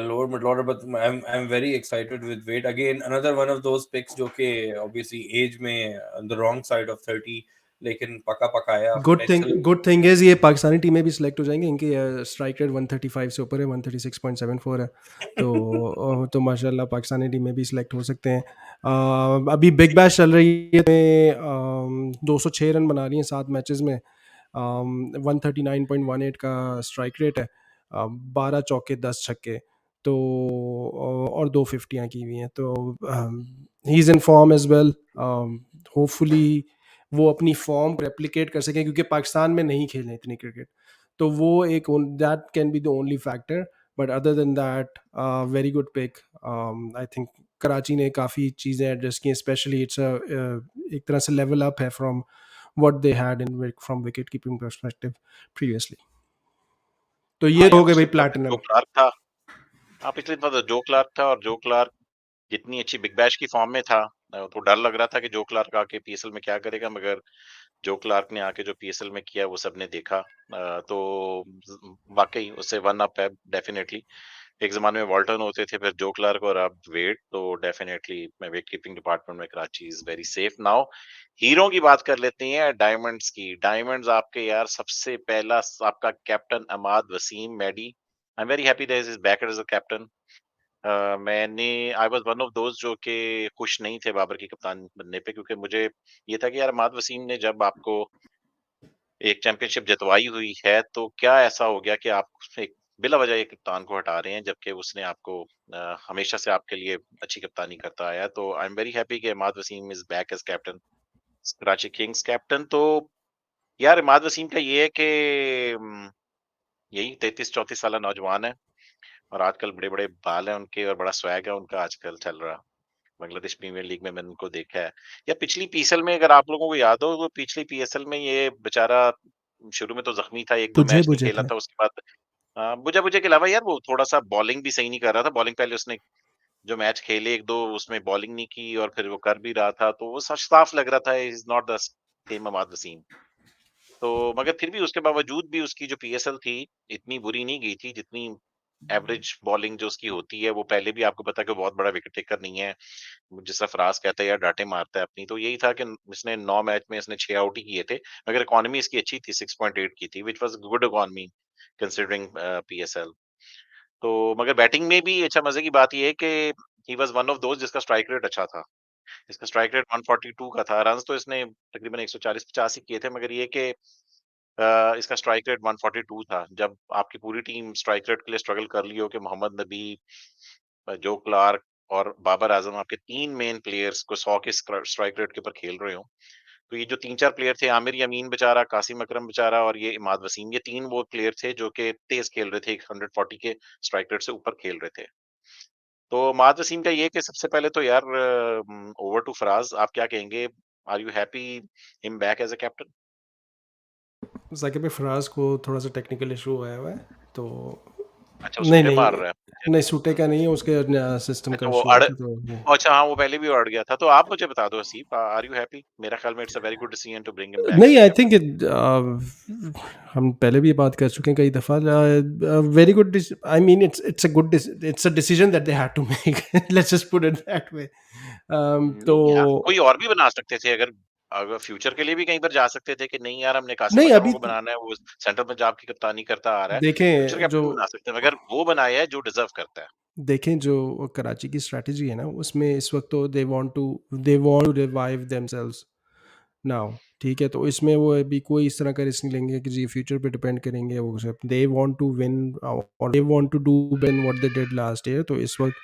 lower mid order, but I am very excited with Wiese again, another one of those picks जो कि ऑब्वियसली एज में on the wrong side of 30, लेकिन पका पकाया फिनिशर।
गुड थिंग इज ये पाकिस्तानी टीमें भी सिलेक्ट हो जाएंगे, इनकी स्ट्राइक रेट 135 से ऊपर है, 136.74 है, तो माशाल्लाह पाकिस्तानी टीमें भी सिलेक्ट हो सकते हैं। अभी बिग बैश चल रही है, 206 रन बना रही हैं 7 मैचेस में, 139.18 का स्ट्राइक रेट है, 12 चौके 10 छक्के, तो और 2 फिफ्टियाँ की हुई हैं, तो he is in form as well. Hopefully वो अपनी फॉर्म रेप्लिकेट कर सकें क्योंकि पाकिस्तान में नहीं खेले इतनी क्रिकेट, तो वो एक that can be the only factor, but other than that very good pick. I think Karachi ने काफ़ी चीज़ें एडजस्ट की, स्पेशली इट्स एक तरह से लेवल अप है from what they had in from wicket keeping perspective previously, तो ये
हाँ यार,
हो गए भाई
पिछली बार जो
प्लैटिनम।
क्लार्क था। हाँ, पिछली बार तो जो क्लार्क था, और जो क्लार्क जितनी अच्छी बिग बैश की फॉर्म में था, तो डर लग रहा था कि जो क्लार्क आके पीएसएल में क्या करेगा, मगर जो क्लार्क ने आके जो पीएसएल में किया वो सबने देखा। तो वाकई उससे वन अप है डेफिनेटली। एक जमाने में वॉल्टन होते थे, फिर जो क्लार्क, और अब वेट, तो डेफिनेटली मैं विकेट कीपिंग डिपार्टमेंट में Karachi is very safe now. Hero की बात कर लेते हैं, डायमंड्स की। डायमंड्स आपके यार सबसे पहला आपका captain Amad Wasim Maddy. I am very happy that is back as a captain. मैंने I was one of those जो कि खुश नहीं थे बाबर की कप्तान बनने पे, क्योंकि मुझे ये था कि यार अमाद वसीम ने जब आपको एक चैंपियनशिप जितवाई हुई है, तो क्या ऐसा हो गया कि आप एक बिला वजह एक कप्तान को हटा रहे हैं, जबकि उसने आपको हमेशा से आपके लिए अच्छी कप्तानी करता आया है। तो आई एम वेरी हैप्पी कि Imad Wasim is back as captain, Karachi kings captain. तो यार इमाद वसीम का ये है कि यही 33-34 साल नौजवान है, और आजकल बड़े बड़े बाल हैं उनके, और बड़ा स्वैग है उनका आजकल चल रहा। बांग्लादेश प्रीमियर लीग में मैंने उनको देखा है, या पिछली पीएसएल में अगर आप लोगों को याद हो, तो पिछली पीएसएल में ये बेचारा शुरू में तो जख्मी था, 1-2
बुझे
मैच नहीं
बुझे
खेला
थे।
था, उसके बाद बुझा बुझे के अलावा यार वो थोड़ा-सा बॉलिंग भी सही नहीं कर रहा था। बॉलिंग पहले उसने जो मैच खेले 1-2 उसमें बॉलिंग नहीं की, और फिर वो कर भी रहा था, तो वो साफ लग रहा था he is not the same Ahmad Wasim. तो मगर फिर भी उसके बावजूद भी उसकी जो पीएसएल थी, इतनी बुरी नहीं गई थी जितनी एवरेज बॉलिंग जो उसकी होती है। वो पहले भी आपको पता है कि बहुत बड़ा विकेट टेकर नहीं है, जिस तरह फराज कहता है यार डांटे मारता है अपनी। तो यही था कि इसने 9 मैच में इसने 6 आउट ही किए थे, मगर इकोनॉमी इसकी अच्छी थी, 6.8 की थी, which was good economy considering PSL. तो मगर बैटिंग में भी अच्छा, मजे की बात ये है कि he was one of those जिसका स्ट्राइक रेट अच्छा था। इसका स्ट्राइक रेट 142 का था। रन्स तो इसने तकरीबन 140-50 ही किए थे, मगर ये कि इसका स्ट्राइक रेट 142 था। जब आपकी पूरी टीम स्ट्राइक रेट के लिए स्ट्रगल कर रही हो कि मोहम्मद नबी, जो क्लार्क और बाबर आजम, आपके 3 मेन प्लेयर्स को 100 के स्ट्राइक रेट के ऊपर खेल रहे हो, तो ये जो 3-4 प्लेयर थे, आमिर यामीन बेचारा, कासिम अकरम बेचारा, और ये इमाद वसीम, ये 3 वो प्लेयर थे जो कि तेज खेल रहे थे, 140 के स्ट्राइक रेट से ऊपर खेल रहे थे। तो इमाद वसीम का ये है कि सबसे पहले तो यार ओवर टू फराज, आप क्या कहेंगे? Are you happy him back as a captain?
Saqib भाई, फराज को थोड़ा सा टेक्निकल इशू आया हुआ है, तो
अच्छा, वो
नहीं
सूटे मार
नहीं
रहा है।
नहीं, सूटे का नहीं है, उसके सिस्टम का
अच्छा वो
इशू
अड़
है, तो
अच्छा हाँ, वो पहले भी अड़ गया था। तो आप मुझे बता दो हसीब, आर यू हैप्पी? मेरा ख्याल में it's a very good decision to bring him back as
नहीं,
अ
आई
कैप्टन।
थिंक हम पहले भी ये बात कर चुके हैं कई दफ़ा, very good, I mean it's a good, it's a decision that they had to make, let's just put it that way. तो
नहीं यार, कोई और भी बना सकते थे। अगर अगर फ्यूचर के लिए भी कहीं पर जा सकते थे कि नहीं यार हमने कासिम
नहीं
अजहरों
अभी
को बनाना है, वो सेंट्रल पंजाब की कप्तानी करता आ रहा है, फ्यूचर
देखें जो
कैप्टन बना सकते हैं, मगर वो बनाया है जो डिजर्व करता है।
देखें जो कराची की स्ट्रैटेजी है ना उसमें इस वक्त तो they want to revive themselves now, ठीक है, तो इसमें वो अभी कोई इस तरह का रिस्क नहीं लेंगे कि जी फ्यूचर पे डिपेंड करेंगे, वो सब दे वांट टू विन और they want to do been what they did last year. तो इस वक्त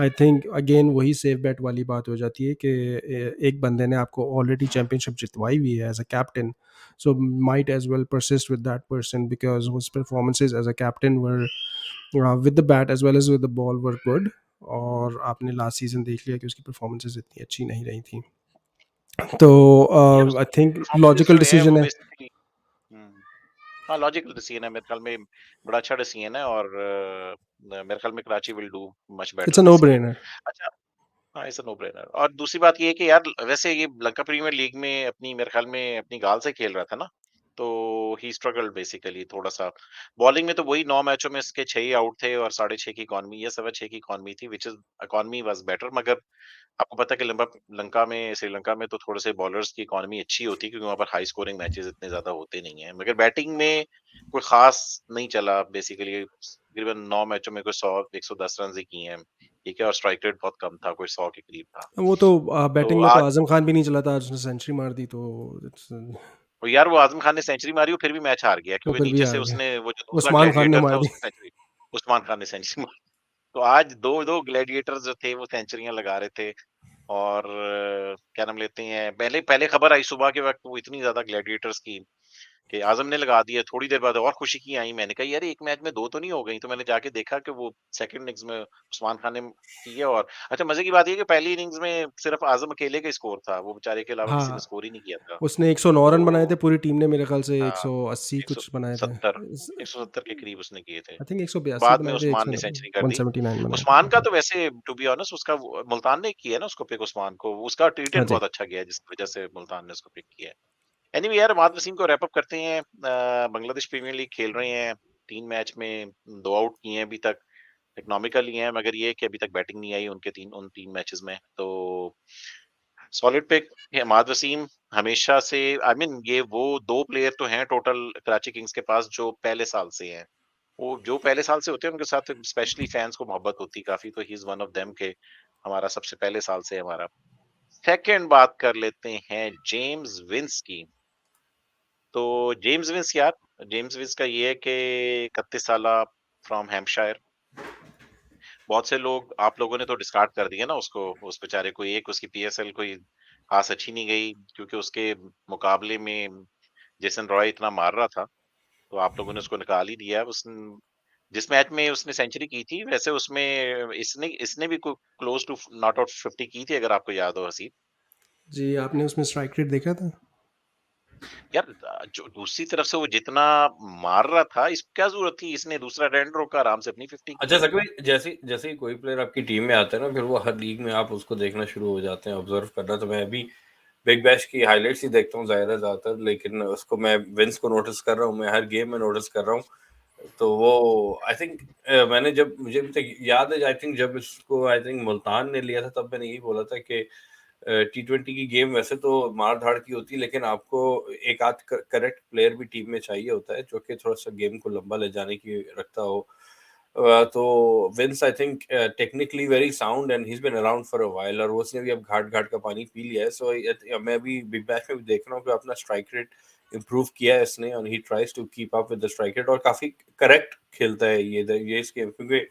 आई थिंक अगेन वही सेफ बेट वाली बात हो जाती है कि एक बंदे ने आपको ऑलरेडी चैंपियनशिप जितवाई हुई है as a captain, so might as well persist with that person because his performances as a captain were with the bat as well as with the ball were good. और आपने last season देख लिया कि उसकी performances इतनी अच्छी नहीं रही थी, तो
यार
आई
उसकी
थिंक
परफॉर्मेंसेस
लॉजिकल
जो है
डिसीजन
वो
है।
बेसिकली हाँ लॉजिकल डिसीजन है मेरे ख्याल में, बड़ा अच्छा डिसीजन है, और मेरे ख्याल में Karachi will do much
it's
better
a no
this year.
Brainer.
अच्छा, हाँ इट्स नो ब्रेनर। और दूसरी बात ये है कि यार वैसे ये लंका प्रीमियर लीग में अपनी मेरे ख्याल में अपनी गाल से खेल रहा था ना, तो ही स्ट्रगल्ड बेसिकली थोड़ा सा। बॉलिंग में तो वही 9 मैचों में इसके 6 ही आउट थे और 6.5 की इकॉनमी या 6.25 की इकॉनमी थी, which is economy was better. मगर आपको पता है कि श्रीलंका में तो थोड़े से बॉलर्स की इकॉनमी अच्छी होती है, क्योंकि वहां पर हाई स्कोरिंग मैचेस इतने ज्यादा होते नहीं है। मगर बैटिंग में कोई खास नहीं चला बेसिकली, तकरीबन 9 मैचों में कोई 100 110 रन ही किए हैं, ठीक है, और स्ट्राइक रेट बहुत कम था, कोई 100 के करीब था।
वो तो
तो
बैटिंग में तो
आज
आजम खान भी नहीं चला था, आज उसने सेंचुरी मार दी, तो it's,
और यार वो आजम खान ने सेंचुरी मारी और फिर भी मैच हार गया,
वो
क्योंकि
फिर भी
नीचे से
हार गया।
उसने वो जो दूसरा
उस्मान खान ने
ग्लैडिएटर था
मार दी।
उसने सेंचुरी, उस्मान खान ने सेंचुरी मारी। तो आज दो दो ग्लैडिएटर्स जो थे वो सेंचुरियां लगा रहे थे। और क्या नाम लेते हैं, पहले पहले खबर आई सुबह के वक्त वो इतनी ज्यादा ग्लैडिएटर्स की कि आजम ने लगा दिया, थोड़ी देर बाद और खुशी की आई, मैंने कहा यार एक मैच में दो तो नहीं हो गई, तो मैंने जाके देखा कि वो सेकंड इनिंग्स में उस्मान खान ने की है। और अच्छा मजे की बात ये है कि पहली इनिंग्स में सिर्फ आजम अकेले का स्कोर था, वो बेचारे के अलावा किसी ने
हाँ,
स्कोर ही नहीं किया था।
उसने 109 रन बनाए थे,
तो
पूरी टीम ने मेरे ख्याल से
हाँ
180
एक सौ
कुछ बनाए थे।
सत्तर 170 के करीब उसने किए थे।
आई थिंक 182
बाद में
बनाए थे,
उस्मान ने सेंचुरी कर दी।
179 बनाए थे।
उस्मान का तो वैसे टू बी ऑनेस्ट उसका मुल्तान ने किया है ना उसको पिक, उस्मान को उसका
हाँ
ट्रीटमेंट
जी।
बहुत अच्छा गया है, जिसकी वजह से मुल्तान ने उसको पिक किया है। एनीवे यार माद वसीम को रैप अप करते हैं। बांग्लादेश प्रीमियर लीग खेल रहे हैं, 3 मैच में 2 आउट किए हैं अभी तक, इकोनॉमिकली हैं, मगर ये है कि अभी तक बैटिंग नहीं आई उनके उन 3 मैचेस में। तो सॉलिड पिक है माद वसीम हमेशा से। आई मीन ये वो 2 प्लेयर तो हैं टोटल कराची किंग्स के पास जो पहले साल से हैं, वो जो पहले साल से होते हैं उनके साथ स्पेशली फैंस को मोहब्बत होती है काफी, तो he is one of them के हमारा सबसे पहले साल से है हमारा। सेकंड बात कर लेते हैं जेम्स विंस की। तो जेम्स विंस यार, जेम्स विंस का ये है कि 31 साल फ्रॉम हैम्पशायर। बहुत से लोग, आप लोगों ने तो डिस्कार्ड कर दिया ना उसको, उस बेचारे को, एक उसकी पीएसएल कोई खास अच्छी नहीं गई, क्योंकि उसके मुकाबले में जेसन रॉय इतना मार रहा था, तो आप लोगों ने उसको निकाल ही दिया। उस जिस मैच में उसने सेंचुरी की थी, वैसे उसमें इसने इसने भी क्लोज टू नॉट आउट 50 की थी, अगर आपको याद हो हसीब।
जी, आपने उसमें स्ट्राइक रेट देखा था?
यार जो दूसरी तरफ से वो जितना मार रहा था, इस क्या जरूरत थी, इसने दूसरा रन रोका, आराम से अपनी 50 की
अच्छा
है।
सकवी, जैसे जैसे ही कोई प्लेयर आपकी टीम में आता है ना, फिर वो हर लीग में आप उसको देखना शुरू हो जाते हैं, ऑब्जर्व करना। तो मैं भी बिग बैश की हाइलाइट्स ही देखता हूँ ज्यादातर, लेकिन उसको मैं विंस को नोटिस कर रहा हूँ, मैं हर गेम में नोटिस कर रहा हूँ। तो वो आई थिंक मैंने जब मुझे अभी तक याद है, आई थिंक जब इसको आई थिंक मुल्तान ने लिया था, तब मैंने यही बोला था कि T20 की गेम वैसे तो मार धाड़ की होती है, लेकिन आपको एक आध करेक्ट प्लेयर भी टीम में चाहिए होता है, जो कि थोड़ा सा गेम को लंबा ले जाने की रखता हो। तो Vince I think technically very sound and he is been around for a while, और वो उसने भी अब घाट घाट का पानी पी लिया है। सो मैं अभी बिग बैश में भी देख रहा हूँ कि अपना स्ट्राइक रेट इम्प्रूव किया है इसने, और he tries to keep up with the strike rate, और काफी करेक्ट खेलता है ये इस गेम, क्योंकि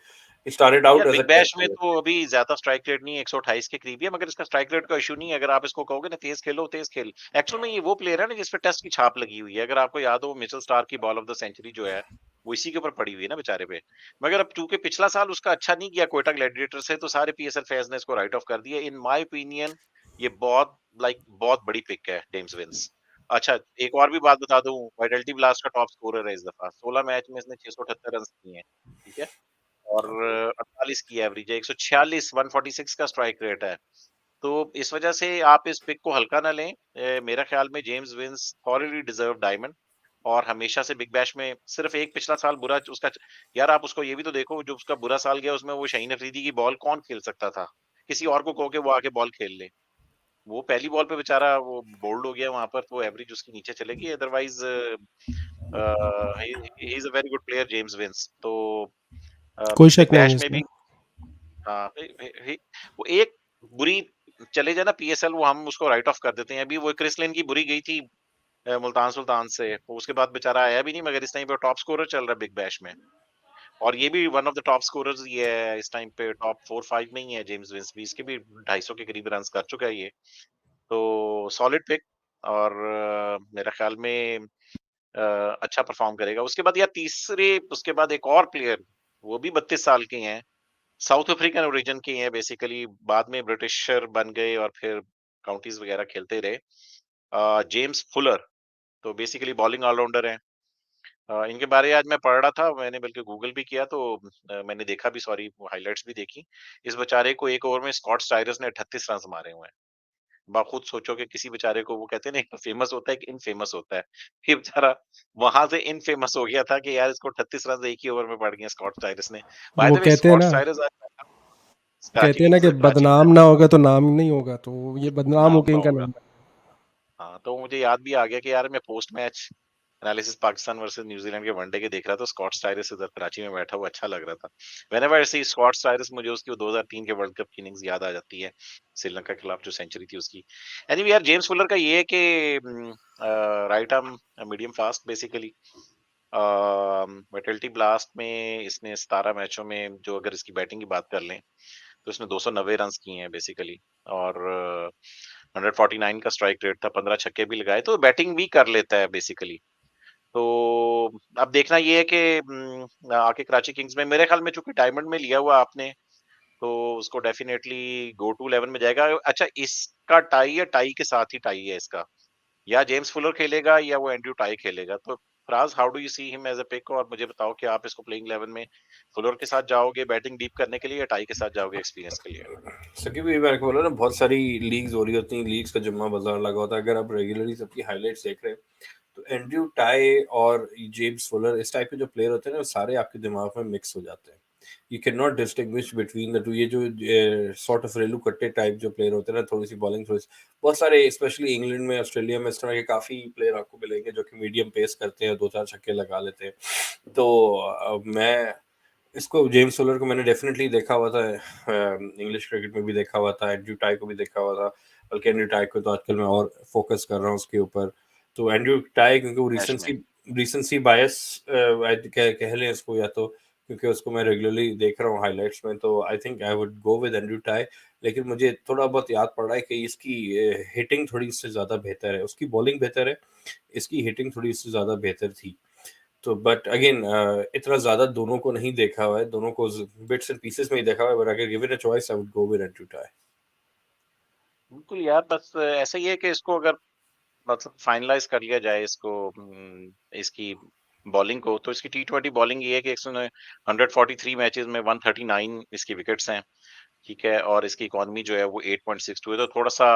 स्टार्टेड आउट
यार
as a
big bash
test
में
प्लेयर।
तो अभी ज्यादा स्ट्राइक रेट नहीं है, 128 के करीब ही है, मगर इसका स्ट्राइक रेट का इशू नहीं है। अगर आप इसको कहोगे ना तेज खेलो, तेज खेल, एक्चुअल में ये वो प्लेयर है ना जिसपे टेस्ट की छाप लगी हुई है। अगर आपको याद हो मिचेल स्टार की बॉल ऑफ द सेंचुरी जो है, वो इसी के ऊपर पड़ी हुई है ना बेचारे पे। मगर अब चूंकि पिछला साल उसका अच्छा नहीं गया कोयटा ग्लैडिएटर से, तो सारे पीएसएल फैंस ने इसको राइट ऑफ कर दिया। इन माय ओपिनियन ये बहुत बड़ी पिक है जेम्स विंस। अच्छा एक और भी बात बता दूं, वाइटलिटी ब्लास्ट का टॉप स्कोरर है इस दफा, 16 मैच में इसने 678 रन किए हैं, ठीक है, और 48 की एवरेज है, 146 146 का स्ट्राइक रेट है। तो इस वजह से आप इस पिक को हल्का ना लें। मेरा ख्याल में James Vince thoroughly deserve diamond, और हमेशा से बिग बैश में सिर्फ एक पिछला साल बुरा उसका। यार आप उसको ये भी तो देखो, जो उसका बुरा साल गया उसमें वो शाहीन अफरीदी की बॉल कौन खेल सकता था, किसी और को कहो कि वो आके बॉल खेल ले। वो पहली बॉल पे बेचारा वो बोल्ड हो गया वहां पर, तो एवरेज उसकी नीचे चलेगी। Otherwise he is a very good player James Vince. तो
कोई
बिग
शक नहीं है
बैश में
इसमें।
भी हाँ, वो एक बुरी चले जाए ना पीएसएल, वो हम उसको राइट ऑफ कर देते हैं। अभी वो क्रिस लेन की बुरी गई थी मुल्तान सुल्तान से, वो उसके बाद बेचारा आया भी नहीं, मगर इस टाइम पे टॉप स्कोरर चल रहा है बिग बैश में। और ये भी one of the top scorers ही है इस टाइम पे, टॉप 4-5 में ही है जेम्स विंस भी। इसके भी 250 के करीब रन कर चुका है ये। तो सॉलिड पिक। और मेरा ख्याल में अच्छा परफॉर्म करेगा। उसके बाद यार तीसरे, उसके बाद एक और प्लेयर, वो भी 32 साल के हैं, साउथ अफ्रीकन ओरिजिन के हैं बेसिकली, बाद में ब्रिटिशर बन गए और फिर काउंटीज वगैरह खेलते रहे। जेम्स फुलर, तो बेसिकली बॉलिंग ऑलराउंडर हैं। इनके बारे आज मैं पढ़ रहा था, मैंने बल्कि गूगल भी किया, तो मैंने देखा भी, सॉरी, हाइलाइट्स भी देखी। इस बेचारे को एक ओवर में स्कॉट स्टाइरस ने 38 रन मारे हुए हैं। खुद सोचो कि किसी बेचारे को, वो कहते हैं ना, एक फेमस होता है, एक इनफेमस होता है। ये बेचारा वहां से इनफेमस हो गया था कि यार इसको 38 रन एक ही ओवर में पड़ गए स्कॉट स्टाइरस ने। बाय
वो
द वे स्कॉट स्टाइरस कराची
कहते हैं ना
किंग्स
कि
कराची
बदनाम ना होगा तो नाम नहीं होगा, तो ये बदनाम
नाम
होके
ना
इनका
होगा।
नाम है।
हाँ, तो मुझे याद भी आ गया कि यार मैं post match analysis Pakistan versus New Zealand के वनडे के देख रहा था, स्कॉट स्टाइरस इधर कराची में बैठा हुआ अच्छा लग रहा था। व्हेनेवर आई सी स्कॉट स्टाइरस, मुझे उसकी वो 2003 के वर्ल्ड कप की इनिंग्स याद आ जाती है, श्रीलंका के खिलाफ जो सेंचुरी थी उसकी। एनीवे यार, जेम्स फुलर का ये है कि right arm medium fast basically. Vitality Blast में इसने 17 मैचों में, जो अगर इसकी बैटिंग की बात कर लें, तो इसने 290 रन किए हैं बेसिकली। और 149 का स्ट्राइक रेट था, 15 छक्के भी लगाए, तो बैटिंग भी कर लेता है बेसिकली। तो अब देखना ये है कि आके कराची किंग्स में, मेरे ख्याल में चूंकि डायमंड में लिया हुआ आपने, तो उसको डेफिनेटली गो टू 11 में जाएगा। अच्छा, इसका टाई या टाई के साथ ही टाई है इसका, या जेम्स फुलर खेलेगा या वो एंड्रयू टाई खेलेगा। तो Faraz, how do you see him as a pick? और मुझे बताओ कि आप इसको प्लेइंग 11 में फुलर के साथ जाओगे बैटिंग डीप करने के लिए, या टाई के साथ जाओगे एक्सपीरियंस के लिए?
सकी भी मैंने बोला ना, बहुत सारी लीग्स हो रही होती हैं, लीग्स का जुम्मा बाजार लगा होता है। अगर आप रेगुलरली सबकी हाइलाइट्स देख रहे हैं, तो एंड्रयू टाई और जेम्स फुलर, इस टाइप के जो प्लेयर होते हैं ना, वो सारे आपके दिमाग में मिक्स हो जाते हैं। You can not distinguish between the two. ये जो सॉर्ट ऑफ रेलू कट्टे टाइप जो प्लेयर होते हैं ना, थोड़ी सी बॉलिंग, थोड़ी सी, बहुत सारे स्पेशली इंग्लैंड में, ऑस्ट्रेलिया में, इस तरह के काफ़ी प्लेयर आपको मिलेंगे जो कि मीडियम पेस करते हैं, 2-4 छक्के लगा लेते हैं। तो मैं इसको, जेम्स फुलर को मैंने डेफिनेटली देखा हुआ था, इंग्लिश क्रिकेट में भी देखा हुआ था, एंड्रयू टाई को भी देखा हुआ था। बल्कि एंड्रयू टाई को तो आजकल मैं और फोकस कर रहा हूँ उसके ऊपर। तो एंड्रयू टाई, क्योंकि वो
मैच में
रिसेंसी बायस कह लें इसको, या तो क्योंकि उसको मैं रेगुलरली देख रहा हूँ हाइलाइट्स में, तो I think I would go with Andrew tie. लेकिन मुझे थोड़ा बहुत याद पड़ रहा है कि इसकी हिटिंग थोड़ी इससे ज़्यादा बेहतर है, उसकी बॉलिंग बेहतर है, इसकी हिटिंग थोड़ी इससे ज़्यादा बेहतर थी। तो बट अगेन, इतना ज़्यादा दोनों को नहीं देखा हुआ है, दोनों को बिट्स एंड पीसेस में ही देखा हुआ है, बट अगर given a choice I would go with Andrew tie.
बिल्कुल यार, बस ऐसा ही है कि इसको अगर मतलब फाइनलाइज कर लिया जाए इसको, इसकी बॉलिंग को, तो इसकी T20 बॉलिंग ये है कि इसने 143 मैचेस में 139 इसकी विकेट्स हैं, ठीक है, और इसकी इकोनॉमी जो है वो 8.62 है, तो थोड़ा सा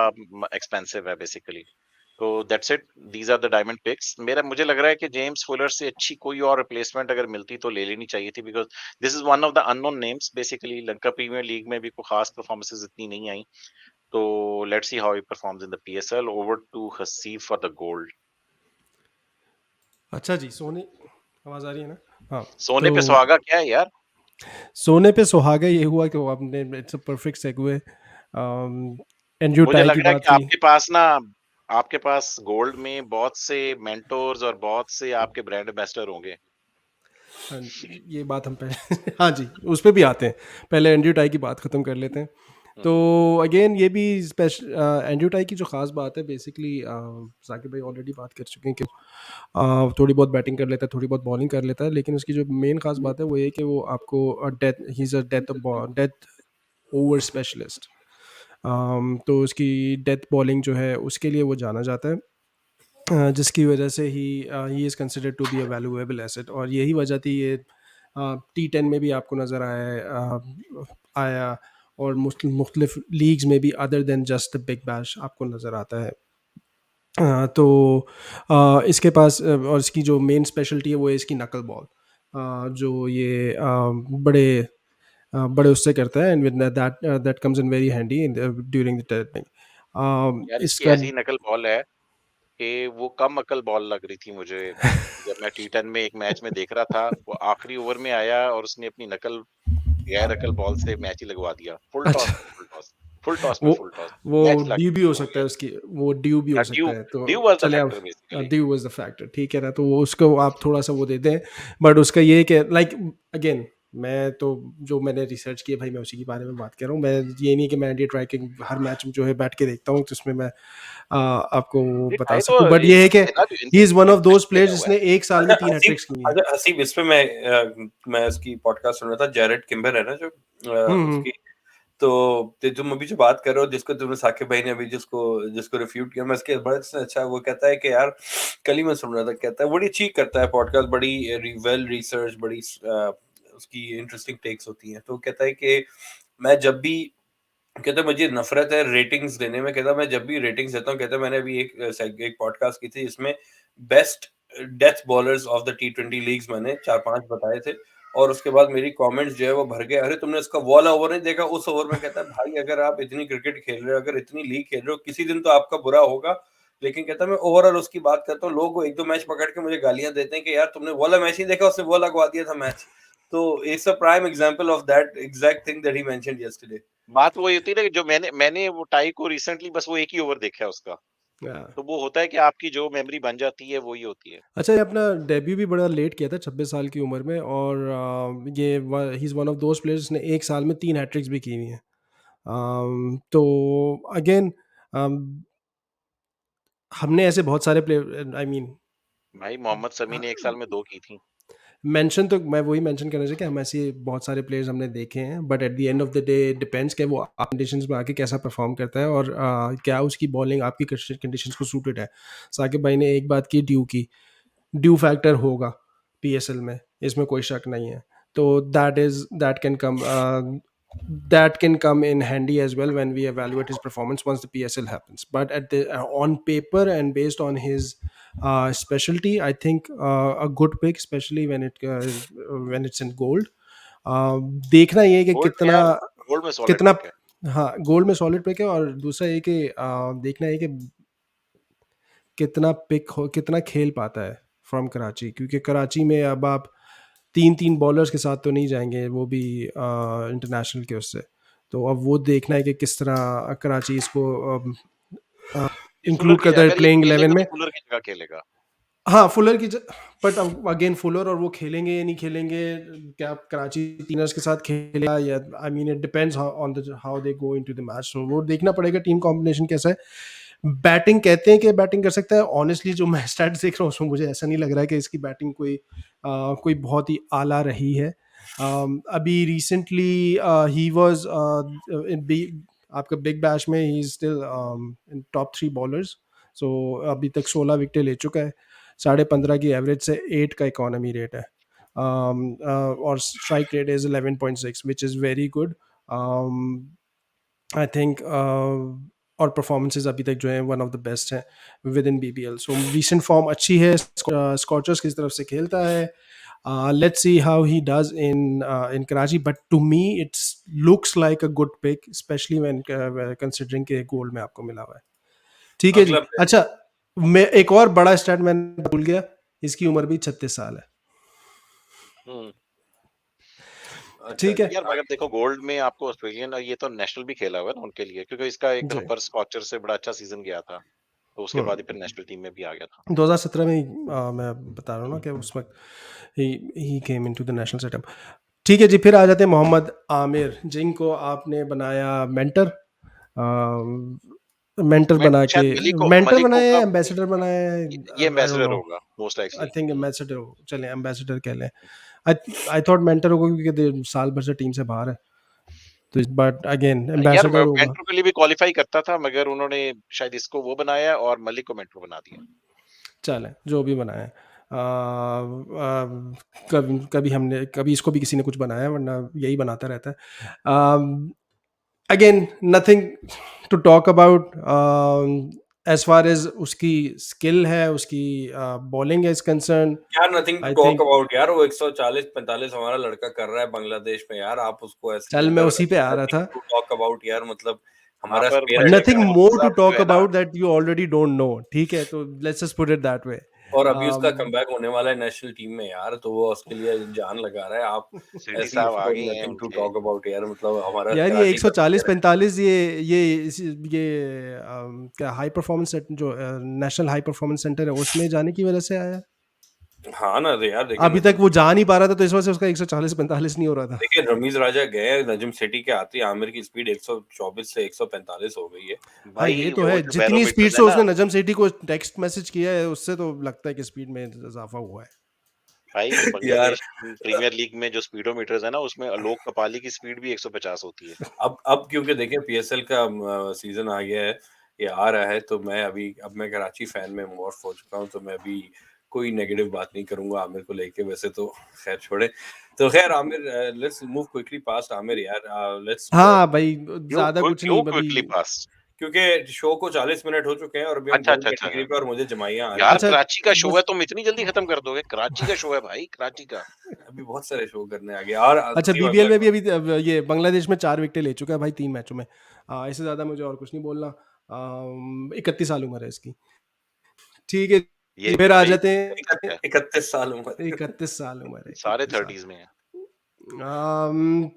एक्सपेंसिव है बेसिकली। तो that's it, these are the diamond picks. मुझे लग रहा है कि जेम्स फुलर से अच्छी कोई और रिप्लेसमेंट अगर मिलती तो ले लेनी चाहिए थी, because this is one of the unknown names basically. Lanka premier league में भी कोई खास परफॉर्मेंसेज इतनी नहीं आई, तो let's see how he performs in the PSL. Over to Haseeb for the gold.
अच्छा जी, सोने आवाज़ आ रही है ना? हाँ।
सोने
तो
पे सुहागा क्या है यार?
सोने पे सुहागा ये हुआ कि वो आपने, it's a perfect segue. Andrew
मुझे
टाई
लग
की
रहा है
बात
कि
हुई।
आपके पास गोल्ड में बहुत से मेंटोर्स और बहुत से आपके ब्रांड एम्बेसडर होंगे।
हाँ, ये बात हम पहले हाँ जी, उस पे भी आते हैं। पहले एंड्रयू टाई की बात ख़त्म कर लेते हैं। तो
हम्म,
अगेन ये भी स्पेशल, एंड्रयू टाई की जो ख़ास बात है बेसिकली, साकिब भाई ऑलरेडी बात कर चुके हैं कि थोड़ी बहुत बैटिंग कर लेता है, थोड़ी बहुत बॉलिंग कर लेता है, लेकिन उसकी जो मेन ख़ास बात है वो ये कि वो आपको death, he is a death over specialist. तो उसकी डेथ बॉलिंग जो है उसके लिए वो जाना जाता है, जिसकी वजह से he is considered to be a valuable asset. और यही वजह थी ये T10 में भी आपको नज़र आया है, आया, और मुख्तलिफ लीग्स में भी other than just the big bash आपको नज़र आता है। तो इसके पास, और इसकी जो मेन स्पेशलिटी है वो है इसकी नकल बॉल, जो ये बड़े उससे करता है, and with that that comes in very handy during the testing.
यार इसकी
इसका
ऐसी नकल बॉल है कि वो कम अकल बॉल लग रही थी मुझे। जब मैं टी10 में एक मैच में देख रहा था, वो आखिरी ओवर में आया और उसने अपनी नकल गैर अकल बॉल से मैच ही लगवा दिया। फुल टॉस
अच्छा
पे फुल टॉस, फुल टॉस पे
वो
फुल टॉस,
वो
मैच लग
ड्यू भी हो
हो
सकता
गया।
है उसकी, वो ड्यू भी हो
ड्यू
सकता है, तो
ड्यू वाज द
चले आप
factor basically.
Due was the factor, ठीक है ना, तो वो उसको आप थोड़ा सा वो देते हैं। बट उसका ये है कि लाइक अगेन, मैं तो जो मैंने रिसर्च किया भाई मैं उसी के बारे में बात कर रहा हूँ। मैं ये नहीं कि मैं इंडिया ट्रैकिंग हर मैच में जो है बैठ के देखता हूँ, तो उसमें मैं आपको
नहीं
बता
ट्राई तो
सकूँ, बट ये है कि
है ना, जो
ही is one of those
interest
players
खेला हुआ है।
जिसने एक साल में 3 हैट्रिक्स की हैं।
अच्छा हसीब, इस पे मैं इसकी पॉडकास्ट सुन रहा था, जैरेड किम्बर है ना जो
हम्म
उसकी, तो तुम अभी जो बात कर रहे हो, जिसको तुमने साकिब भाई ने अभी जिसको जिसको रिफ्यूट किया, मैं इसके बड़े से अच्छा वो कहता है कि यार, कल ही मैं सुन रहा था, कहता है बड़ी अच्छी करता है पॉडकास्ट, बड़ी वेल रिसर्च, बड़ी उसकी इंटरेस्टिंग टेक्स होती हैं। तो कहता है कि मैं जब भी, कहता है मुझे नफरत है रेटिंग्स देने में, कहता मैं जब भी रेटिंग्स देता हूँ, कहता मैंने अभी एक पॉडकास्ट की थी जिसमें best death bowlers of the T20 leagues मैंने 4-5 बताए थे, और उसके बाद मेरी कमेंट्स जो है वो भर गए, अरे तुमने उसका वाला ओवर नहीं देखा, उस ओवर में। कहता है भाई अगर आप इतनी क्रिकेट खेल रहे हो, अगर इतनी लीग खेल रहे हो, किसी दिन तो आपका बुरा होगा। लेकिन कहता मैं ओवरऑल उसकी बात करता हूँ, लोग 1-2 मैच पकड़ के मुझे गालियां देते हैं कि यार तुमने वाला मैच नहीं देखा, उसने वो लगवा दिया था मैच। तो it's a prime example of that exact thing that he mentioned yesterday.
बात वही होती है ना कि जो मैंने वो टाई को रिसेंटली बस वो एक ही ओवर देखा है उसका।
हम्म।
तो वो होता है कि आपकी जो मेमोरी बन जाती है वही होती है।
अच्छा, ये अपना डेब्यू भी बड़ा लेट किया था 26 साल की उम्र में, और ये ही is one of those players जिसने एक साल में 3 हैट्रिक्स भी की हुई हैं। तो अगेन हमने ऐसे बहुत सारे प्लेयर, आई मीन
भाई मोहम्मद शमी ने एक साल में 2 की थी।
मेंशन, तो मैं वही मेंशन करना चाहिए कि हम ऐसे बहुत सारे प्लेयर्स हमने देखे हैं, but at the end of the day depends कि वो कंडीशंस में आके कैसा परफॉर्म करता है, और क्या उसकी बॉलिंग आपकी कंडीशंस को सूटेड है। साकिब भाई ने एक बात की ड्यू की, ड्यू फैक्टर होगा पीएसएल में, इसमें कोई शक नहीं है। तो that can come in handy as well when we evaluate his performance once the PSL happens. But at the on paper and based on his specialty, I think a good pick, especially when it's in gold. देखना ये है कि
gold में
कितना
यार, gold में solid
कितना
pick है।
हाँ, गोल्ड में सॉलिड पिक है, और दूसरा ये कि देखना है कि कितना खेल पाता है फ्रॉम कराची, क्योंकि कराची में अब आप 3-3 बॉलर्स के साथ तो नहीं जाएंगे, वो भी इंटरनेशनल के उससे। तो अब वो देखना है कि किस तरह कराची इसको
ये फुलर
इंक्लूड
की
करता है
अगर ये
प्लेइंग 11
खेलेगा तो
में।
फुलर की जगह खेलेगा।
हाँ, फुलर की बट अगेन फुलर और वो खेलेंगे या नहीं खेलेंगे, क्या कराची तीनर्स के साथ खेलेगा, या I mean it depends on the how they go into the match, तो वो देखना पड़ेगा टीम कॉम्बिनेशन कैसा है। बैटिंग कहते हैं कि बैटिंग कर सकता है, ऑनेस्टली जो मैं स्टैट्स देख रहा हूँ उसमें मुझे ऐसा नहीं लग रहा है कि इसकी बैटिंग कोई बहुत ही आला रही है। अभी रिसेंटली ही वाज आपका बिग बैश में he is still in top 3 bowlers. So अभी तक 16 विकेटें ले चुका है, 15.5 की एवरेज से 8 का इकोनॉमी रेट है, और strike rate is 11.6 which is very good, I think. और परफॉर्मेंसेज अभी तक जो है वन ऑफ द बेस्ट है within BBL. So recent form अच्छी है, स्कॉचर्स की तरफ से खेलता है। Let's see how he does in Karachi, but to me it's looks like a good pick, specially when considering के गोल्ड में आपको मिला हुआ है। ठीक है जी।
अगला
अच्छा, मैं एक और बड़ा स्टैट मैंने भूल गया, इसकी उम्र भी 36 साल है।
हम्म।
अच्छा
ठीक है
यार मगर देखो गोल्ड में आपको ऑस्ट्रेलियन, ये तो नेशनल भी खेला हुआ है ना उनके लिए, क्योंकि इसका एक
जी,
दफा पर स्कॉचर से बड़ा अच्छा सीजन गया था, तो उसके बाद ही फिर नेशनल टीम में भी आ गया था।
2017 में मैं बता रहा हूँ ना कि उस वक्त he came into the national setup. ठीक है जी, फिर आ जाते हैं मोहम्मद आमिर, जिनको आपने बनाया मेंटर, मेंटर
मैं
बना के,
शायद
मेंटर
मलिको
बनाया
का
या एम्बेसडर बनाया,
ये
आई डोंट
एम्बेसडर
नो।
होगा most
I
likely.
Think ambassador हो, चलें एम्बेसडर कह लें। आई थॉट मेंटर होगा क्योंकि साल भर से टीम से बाहर है, तो बट अगेन
यार
एम्बेसडर होगा।
मेंटर के लिए भी क्वालिफाई करता था, मगर उन्होंने शायद इसको वो बनाया और मलिक को मेंटर बना दिया।
चलें जो भी बनाया है, कभी इसको भी किसी ने कुछ बनाया, वरना यही बनाता रहता है। Again nothing to talk about as far as उसकी स्किल है, उसकी बॉलिंग इज कंसर्न,
यार nothing to
I
talk
think.
About यार, वो 140-45 हमारा लड़का कर रहा है बांग्लादेश में यार, आप उसको ऐसे
चल
बोल
मैं
रहे हो
उसी पे आ रहा
नथिंग
था।
टू टॉक अबाउट यार, मतलब हमारा
पर
स्पेयर
बजट
नथिंग
के
अटैकर है
मोर टू
हिसाब से
टॉक
जो है ना,
about that you already don't know, ठीक है, तो let's just put it that वे।
और अभी उसका कमबैक होने वाला है नेशनल टीम में यार, तो वो उसके लिए जान लगा रहा है। आप
सिटी
ऐसे ही
साहब आ गए हैं
नथिंग टू
उनके।
टॉक अबाउट यार, मतलब हमारा
यार ये
कराची का
140-45 ये क्या हाई परफॉर्मेंस जो नेशनल हाई परफॉर्मेंस सेंटर है उसमें जाने की वजह से आया।
हाँ ना यार, देखिए
अभी तक वो जा नहीं पा रहा था, तो इस वजह से उसका 140-45 नहीं हो रहा था।
देखिए रमीज राजा गए, नजम सेठी के आते ही आमिर की स्पीड 124 से 145 हो गई है।
हाँ
भाई
ये तो
वो
है,
जो
जितनी स्पीड
बैरोमीटर
से
है ना,
उसने नजम सेठी को टेक्स्ट मैसेज किया है उससे तो लगता है कि स्पीड में इजाफा हुआ है।
भाई जो
यार
बांग्लादेश प्रीमियर लीग में जो स्पीडोमीटर्स है ना, उसमें आलोक कपाली की स्पीड भी 150 होती है।
अब क्योंकि देखिए पीएसएल का सीजन आ गया है, ये आ रहा है, तो अब मैं कराची फैन में मॉर्फ हो चुका हूँ, तो मैं अभी कोई नेगेटिव बात नहीं करूंगा आमिर को लेके। वैसे तो खैर छोड़े, तो खैर Aamir, let's move quickly past Aamir यार, लेट्स
हाँ भाई,
क्यों
ज्यादा कुछ
क्यों
नहीं अभी।
क्विकली पास?
क्योंकि शो को 40 मिनट हो चुके हैं और अभी हम
अच्छा
गोल्ड
अच्छा अच्छा
कैटेगरी
अच्छा।
पे, और मुझे जमाइयां आ रही
यार
हैं।
अच्छा
कराची का शो है,
बस
तुम इतनी जल्दी खत्म कर दोगे? कराची का शो है भाई, कराची का।
अभी बहुत सारे शो करने आ गए और
अच्छा,
सही
बीबीएल
बात
में भी अभी अब ये बांग्लादेश में 4 विकेटें ले चुका है भाई 3 मैचों में। इससे ज्यादा मुझे और कुछ नहीं बोलना। 31 साल उम्र है इसकी, ठीक है
ये
जी। फिर आ
भाई
जाते हैं,
31 साल उम्र।
31 साल उम्र है,
सारे
31 साल।
30s में है।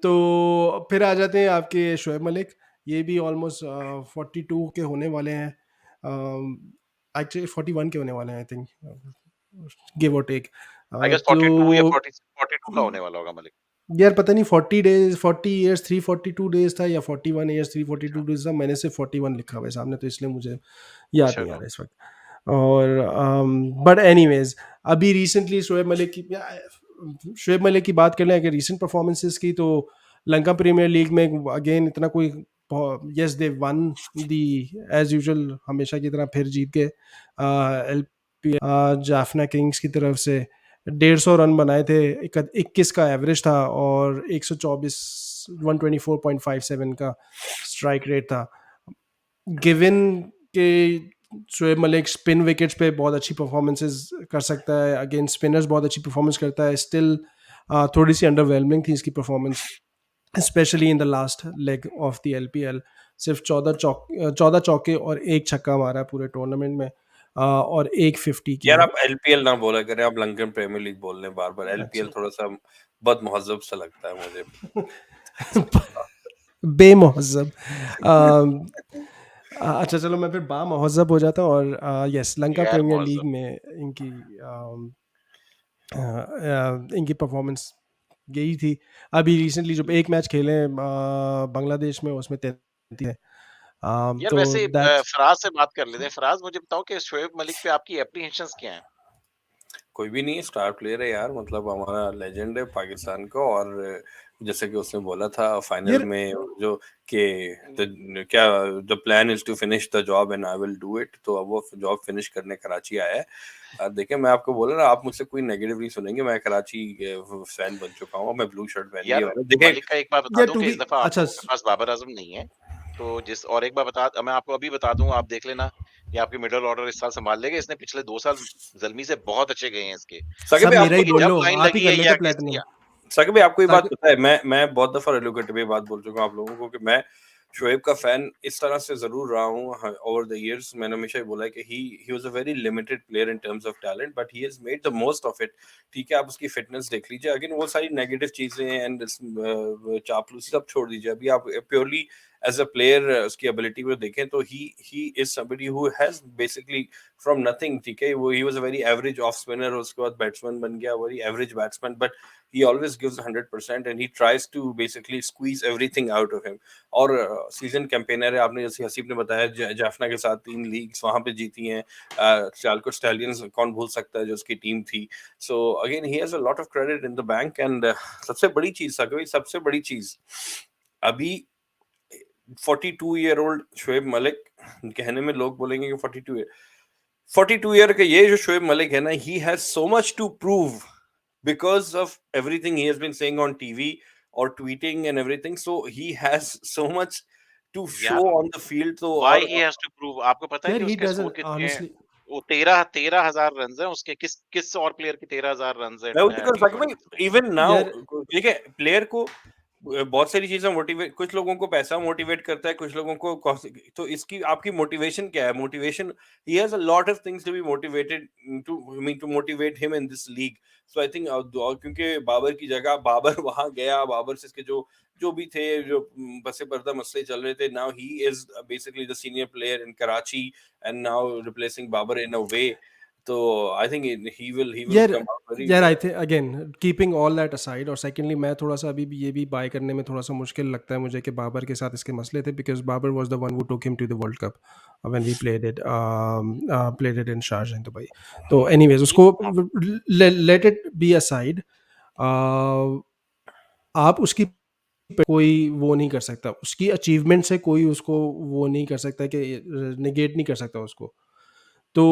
तो फिर आ जाते हैं आपके शोएब मलिक। ये भी ऑलमोस्ट 42 के होने वाले हैं, एक्चुअली 41 के होने वाले हैं आई थिंक, गिव और टेक।
आई गेस
तो
42 या 40 42 का होने वाला होगा मलिक।
यार पता नहीं 40 डेज 40 ईयर्स 342 डेज था या 41 ईयर्स 342
अच्छा
डेज था, मैंने सिर्फ 41 लिखा हुआ है सामने, तो इसलिए मुझे याद नहीं आ
चलो।
रहा इस वक्त। और बट एनीवेज, अभी रिसेंटली शोएब मलिक की बात कर लें अगर रीसेंट परफॉर्मेंसेस की, तो लंका प्रीमियर लीग में अगेन इतना कोई, yes they won the as usual हमेशा की तरह, फिर जीत गए। जाफना किंग्स की तरफ से 150 रन बनाए थे, 21 का एवरेज था और 124 124.57 का स्ट्राइक रेट था। गिवन के शोएब मलिक स्पिन विकेट्स पे बहुत अच्छी परफॉर्मेंसेस कर सकता है, अगेंस्ट स्पिनर्स बहुत अच्छी परफॉर्मेंस करता है, स्टिल थोड़ी सी अंडरवेलमिंग थी इसकी performance, specially in the last leg of the LPL. सिर्फ 14 चौके और 1 छक्का मारा है पूरे टूर्नामेंट में, और 150 की
यार
है।
आप एलपीएल ना बोला करें, आप लंकन प्रीमियर लीग बोल रहे हैं बार बार। एलपीएल
अच्छा
थोड़ा सा बदमहजब सा लगता है मुझे।
बेमहजब। अच्छा चलो मैं फिर बामहजब हो जाता हूँ, और यस लंका
गैर
प्रीमियर लीग
मुहज्जब।
में इनकी परफॉर्मेंस यही थी। अभी रिसेंटली जो एक मैच खेले हैं, बांग्लादेश में, उसमें 33 है।
यार
तो
वैसे
दैट्स
फराज से बात कर लेते हैं। फराज मुझे बताओ कि शोएब मलिक पे आपकी एप्रीहेंशंस क्या हैं?
कोई भी नहीं, स्टार प्लेयर है यार, मतलब हमारा लेजेंड है पाकिस्तान का। और जैसे कि उसने बोला था फाइनल
यार
में जो कि क्या the plan is to finish the job and I will do it, तो अब वो जॉब फिनिश करने कराची आया है। देखिए मैं आपको बोला ना, आप मुझसे कोई नेगेटिव नहीं सुनेंगे, मैं कराची फैन बन चुका हूँ, मैं ब्लू शर्ट पहन लिया
यार
हुआ है। देखिए
मलिक का एक बात बता
यार
दूं
टू
कि
बी
इस दफा आप
अच्छा
लोगों के पास बाबर आजम नहीं है। तो जिस और एक बार बता, मैं आपको अभी बता दूं, आप देख लेना, ये आपकी मिडिल ऑर्डर इस साल संभाल लेगा। इसने पिछले 2 साल जल्मी से बहुत अच्छे गए हैं इसके।
सके
सब
भाई
मेरा
आपको
ही
इनकी
बोल
जब
लो,
लाइन
आप ही
लगी
कर
है ये
लेते
आगे
प्लेटिनम।
दिया।
सके भाई आपको ये बात
साकिब
पता है, मैं बहुत दफा रेलोकेट पे बात बोल चुका हूँ आप लोगों को कि मैं शोएब का फैन इस तरह से जरूर रहा हूँ ओवर द इयर्स। मैंने हमेशा ही बोला है कि he was a very limited player in terms of talent, but he has made the most of it. ठीक है, आप उसकी फिटनेस देख लीजिए, अगेन वो सारी नेगेटिव चीजें एंड चापलूसी सब छोड़ दीजिए। अभी आप प्योरली एज अ प्लेयर उसकी एबिलिटी को देखें तो he is somebody who has basically from nothing, ठीक है, वो he was a very average off spinner, उसके बाद बैट्समैन बन गया, very average batsman, but he always gives 100% and he tries to basically squeeze everything out of him. और season campaigner है, आपने जैसे हसीब ने बताया, जाफना के साथ 3 लीग्स वहां पे जीती हैं। चालको स्टैलियंस कौन भूल सकता है जो उसकी टीम थी। So again he has a lot of credit in the bank. And सबसे बड़ी चीज सबसे बड़ी चीज अभी 42 ईयर ओल्ड शोएब मलिक, कहने में लोग बोलेंगे कि 42 ईयर का ये जो शोएब मलिक है ना, he has so much to prove because of everything he has been saying on TV or tweeting and everything. So he has so much to show
यार
on the field. तो
व्हाई
और
he has to prove? आपको पता है
यार
कि
ही
उसके score
doesn't
कितने हैं?
ऑनेस्टली।
वो 13,000 रन है उसके। किस किस और प्लेयर के 13,000 रन है
मैं वही तो कर सकता
T20
भाई,
पे?
इवन नाउ
यार
ठीक है, प्लेयर को बहुत सारी चीजें मोटिवेट, कुछ लोगों को पैसा मोटिवेट करता है, कुछ लोगों को तो इसकी आपकी मोटिवेशन क्या है? Motivation, he has a lot of things to be motivated to, I mean to motivate him in this league. So I think क्योंकि बाबर की जगह बाबर वहां गया, बाबर से इसके जो जो भी थे, जो बसे पर्दा मसले चल रहे थे, now he is basically the senior player in Karachi and now replacing Babar in a way. तो आई थिंक he will
यार
come out very
यार I think again keeping all that aside, और सेकेंडली मैं थोड़ा सा अभी भी ये भी बाय करने में थोड़ा सा मुश्किल लगता है मुझे कि बाबर के साथ इसके मसले थे, because Babar was the one who took him to the world cup when we played it in Sharjah in Dubai. तो एनीवेज उसको लेट इट बी असाइड। आप उसकी कोई वो नहीं कर सकता, उसकी अचीवमेंट से कोई उसको वो नहीं कर सकता कि निगेट नहीं कर सकता उसको। तो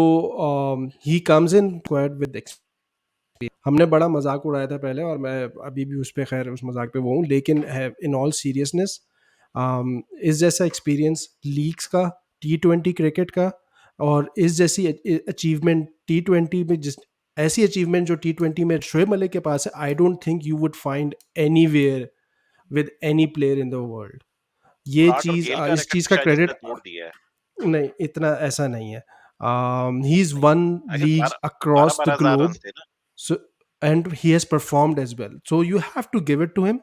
he comes in squad with, हमने बड़ा मजाक उड़ाया था पहले, और मैं अभी भी उस पर खैर उस मजाक पे वो हूँ, लेकिन इन ऑल सीरियसनेस इस जैसा एक्सपीरियंस लीग्स का, T20 क्रिकेट का, और इस जैसी अचीवमेंट T20 में, जिस ऐसी अचीवमेंट जो T20 में शोएब मलिक के पास है, I don't think you would find anywhere with any player in the world. ये
हार्ट और
चीज़
गेल का
इस
रिकॉर्ड
चीज़ का
शायद इसने
क्रेडिट
तोड़ दिया है।
नहीं, इतना ऐसा नहीं है। He is one
I guess
leagues
12
across the
12,000 run
globe,
थे ना।
so and he has performed as well, so you have to give it to him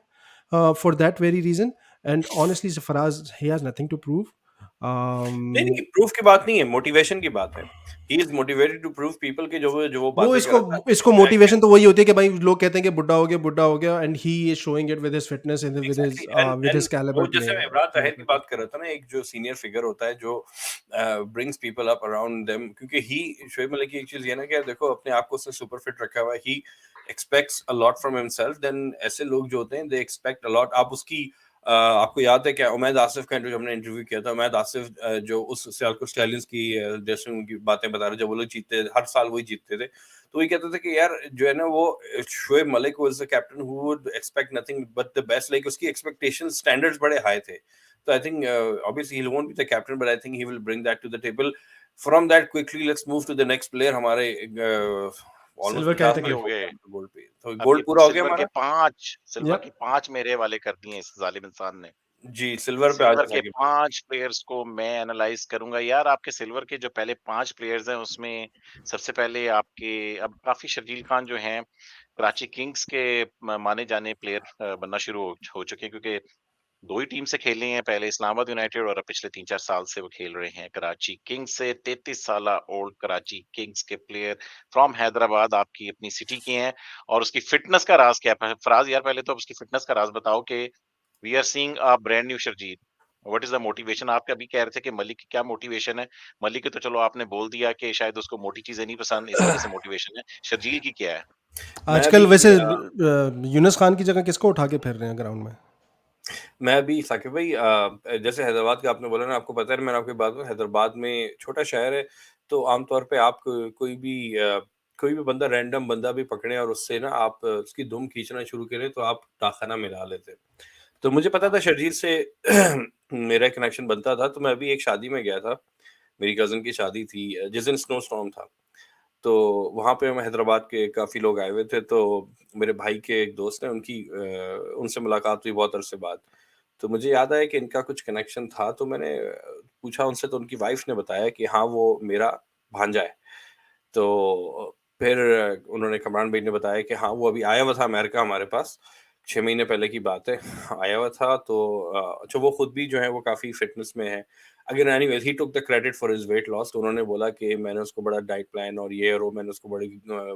for that very reason. And honestly Faraz, he has nothing to prove.
नहीं नहीं, proof की बात नहीं है, motivation की बात है। He is motivated to prove people के जो वो
वो
बातें
इसको
करता
इसको
है।
मोटिवेशन तो वही होती है कि भाई लोग कहते हैं कि बुड्ढा हो गया, and he is showing it with his fitness and
exactly, and
with
and
his calibre
वो जैसे मैं इमरान ताहिर की
प्ले।
बात कर रहा था ना, एक जो सीनियर फिगर होता है जो brings people up around them, क्योंकि ही शोएब मलिक की एक चीज ये ना कि देखो अपने आप को उसने सुपर फिट रखा हुआ है, he expects a lot from himself, then ऐसे लोग जो होते हैं दे एक्सपेक्ट अ लॉट। आप उसकी आपको याद है क्या उमैद आसिफ का जो हमने इंटरव्यू किया था, उमैद आसिफ जो उस सियालकोट स्टैलियंस की जैसे उनकी बातें बता रहे, जब वो लोग जीतते हर साल वही जीतते थे, तो वही कहते थे कि यार जो है ना वो Shoaib Malik was the captain who would expect nothing but the best, like उसकी एक्सपेक्टेशन स्टैंडर्ड्स बड़े हाई थे। तो I think obviously he won't be the captain, but I think he will bring that to the table. From that quickly let's move to the next player. हमारे almost
silver
50
काफी
category.
हो
minute हो
गए।
गए gold पे, तो
अब ये
गोल्ड पूरा हो गया
सिल्वर के
हमारा।
5 सिल्वर
यप
की 5 मेरे वाले कर दिए इस जालिम इंसान ने।
जी सिल्वर पे आ
सिल्वर
जाए
के
साकिब।
5 प्लेयर्स को मैं एनालाइज करूंगा। यार आपके सिल्वर के जो पहले 5 प्लेयर्स हैं उसमें सबसे पहले आपके अब काफी शर्जील खान जो हैं कराची किंग्स के माने जाने प्लेयर बनना शुरू हो चुके हैं, क्योंकि 2 ही टीम से खेले हैं, पहले इस्लामाबाद यूनाइटेड और अब पिछले 3-4 साल से वो खेल रहे हैं कराची किंग्स से। 33 साला ओल्ड कराची किंग्स के प्लेयर फ्रॉम हैदराबाद आपकी अपनी सिटी के हैं। और उसकी फिटनेस का राज क्या है? फराज यार पहले तो उसकी फिटनेस का राज बताओ कि we are seeing a brand new Sharjeel. What is the motivation? आप अभी कह रहे थे कि मलिक की क्या मोटिवेशन है। मलिक की तो चलो आपने बोल दिया कि शायद उसको मोटी चीजें नहीं पसंद, इस वजह से मोटिवेशन है। शर्जील की क्या है?
मैं
आजकल
भी
वैसे यूनुस खान की जगह किसको उठा के फिर रहे हैं ग्राउंड में?
मैं भी साकिब भाई जैसे हैदराबाद का आपने बोला ना, आपको पता है मैं आपकी बात बताऊं, हैदराबाद में छोटा शहर है, तो आमतौर पे आप कोई भी बंदा, रैंडम बंदा भी पकड़े और उससे ना आप उसकी दुम खींचना शुरू करें तो आप टाखाना मिला लेते। तो मुझे पता
हाँ,
था शर्जील से मेरा कनेक्शन बनता था, तो मैं अभी एक शादी में गया था, मेरी कज़न की शादी थी जिस दिन स्नो स्टॉर्म था। तो वहाँ पे हम हैदराबाद के काफ़ी लोग आए हुए थे, तो मेरे भाई के एक दोस्त हैं, उनसे मुलाकात हुई बहुत अरसे बाद। तो मुझे याद आया कि इनका कुछ कनेक्शन था, तो मैंने पूछा उनसे, तो उनकी वाइफ़ ने बताया कि हाँ, वो मेरा भांजा है। तो फिर उन्होंने, कमरान भाई ने बताया कि हाँ, वो अभी आया हुआ था अमेरिका हमारे पास, 6 महीने पहले की बात है, आया हुआ था। तो अच्छा वो खुद भी जो है वो काफ़ी फ़िटनेस में है। Again anyways he took the credit for his wait loss. तो उन्होंने बोला कि मैंने उसको बड़ा डाइट प्लान और ये और वो, मैंने उसको बड़ी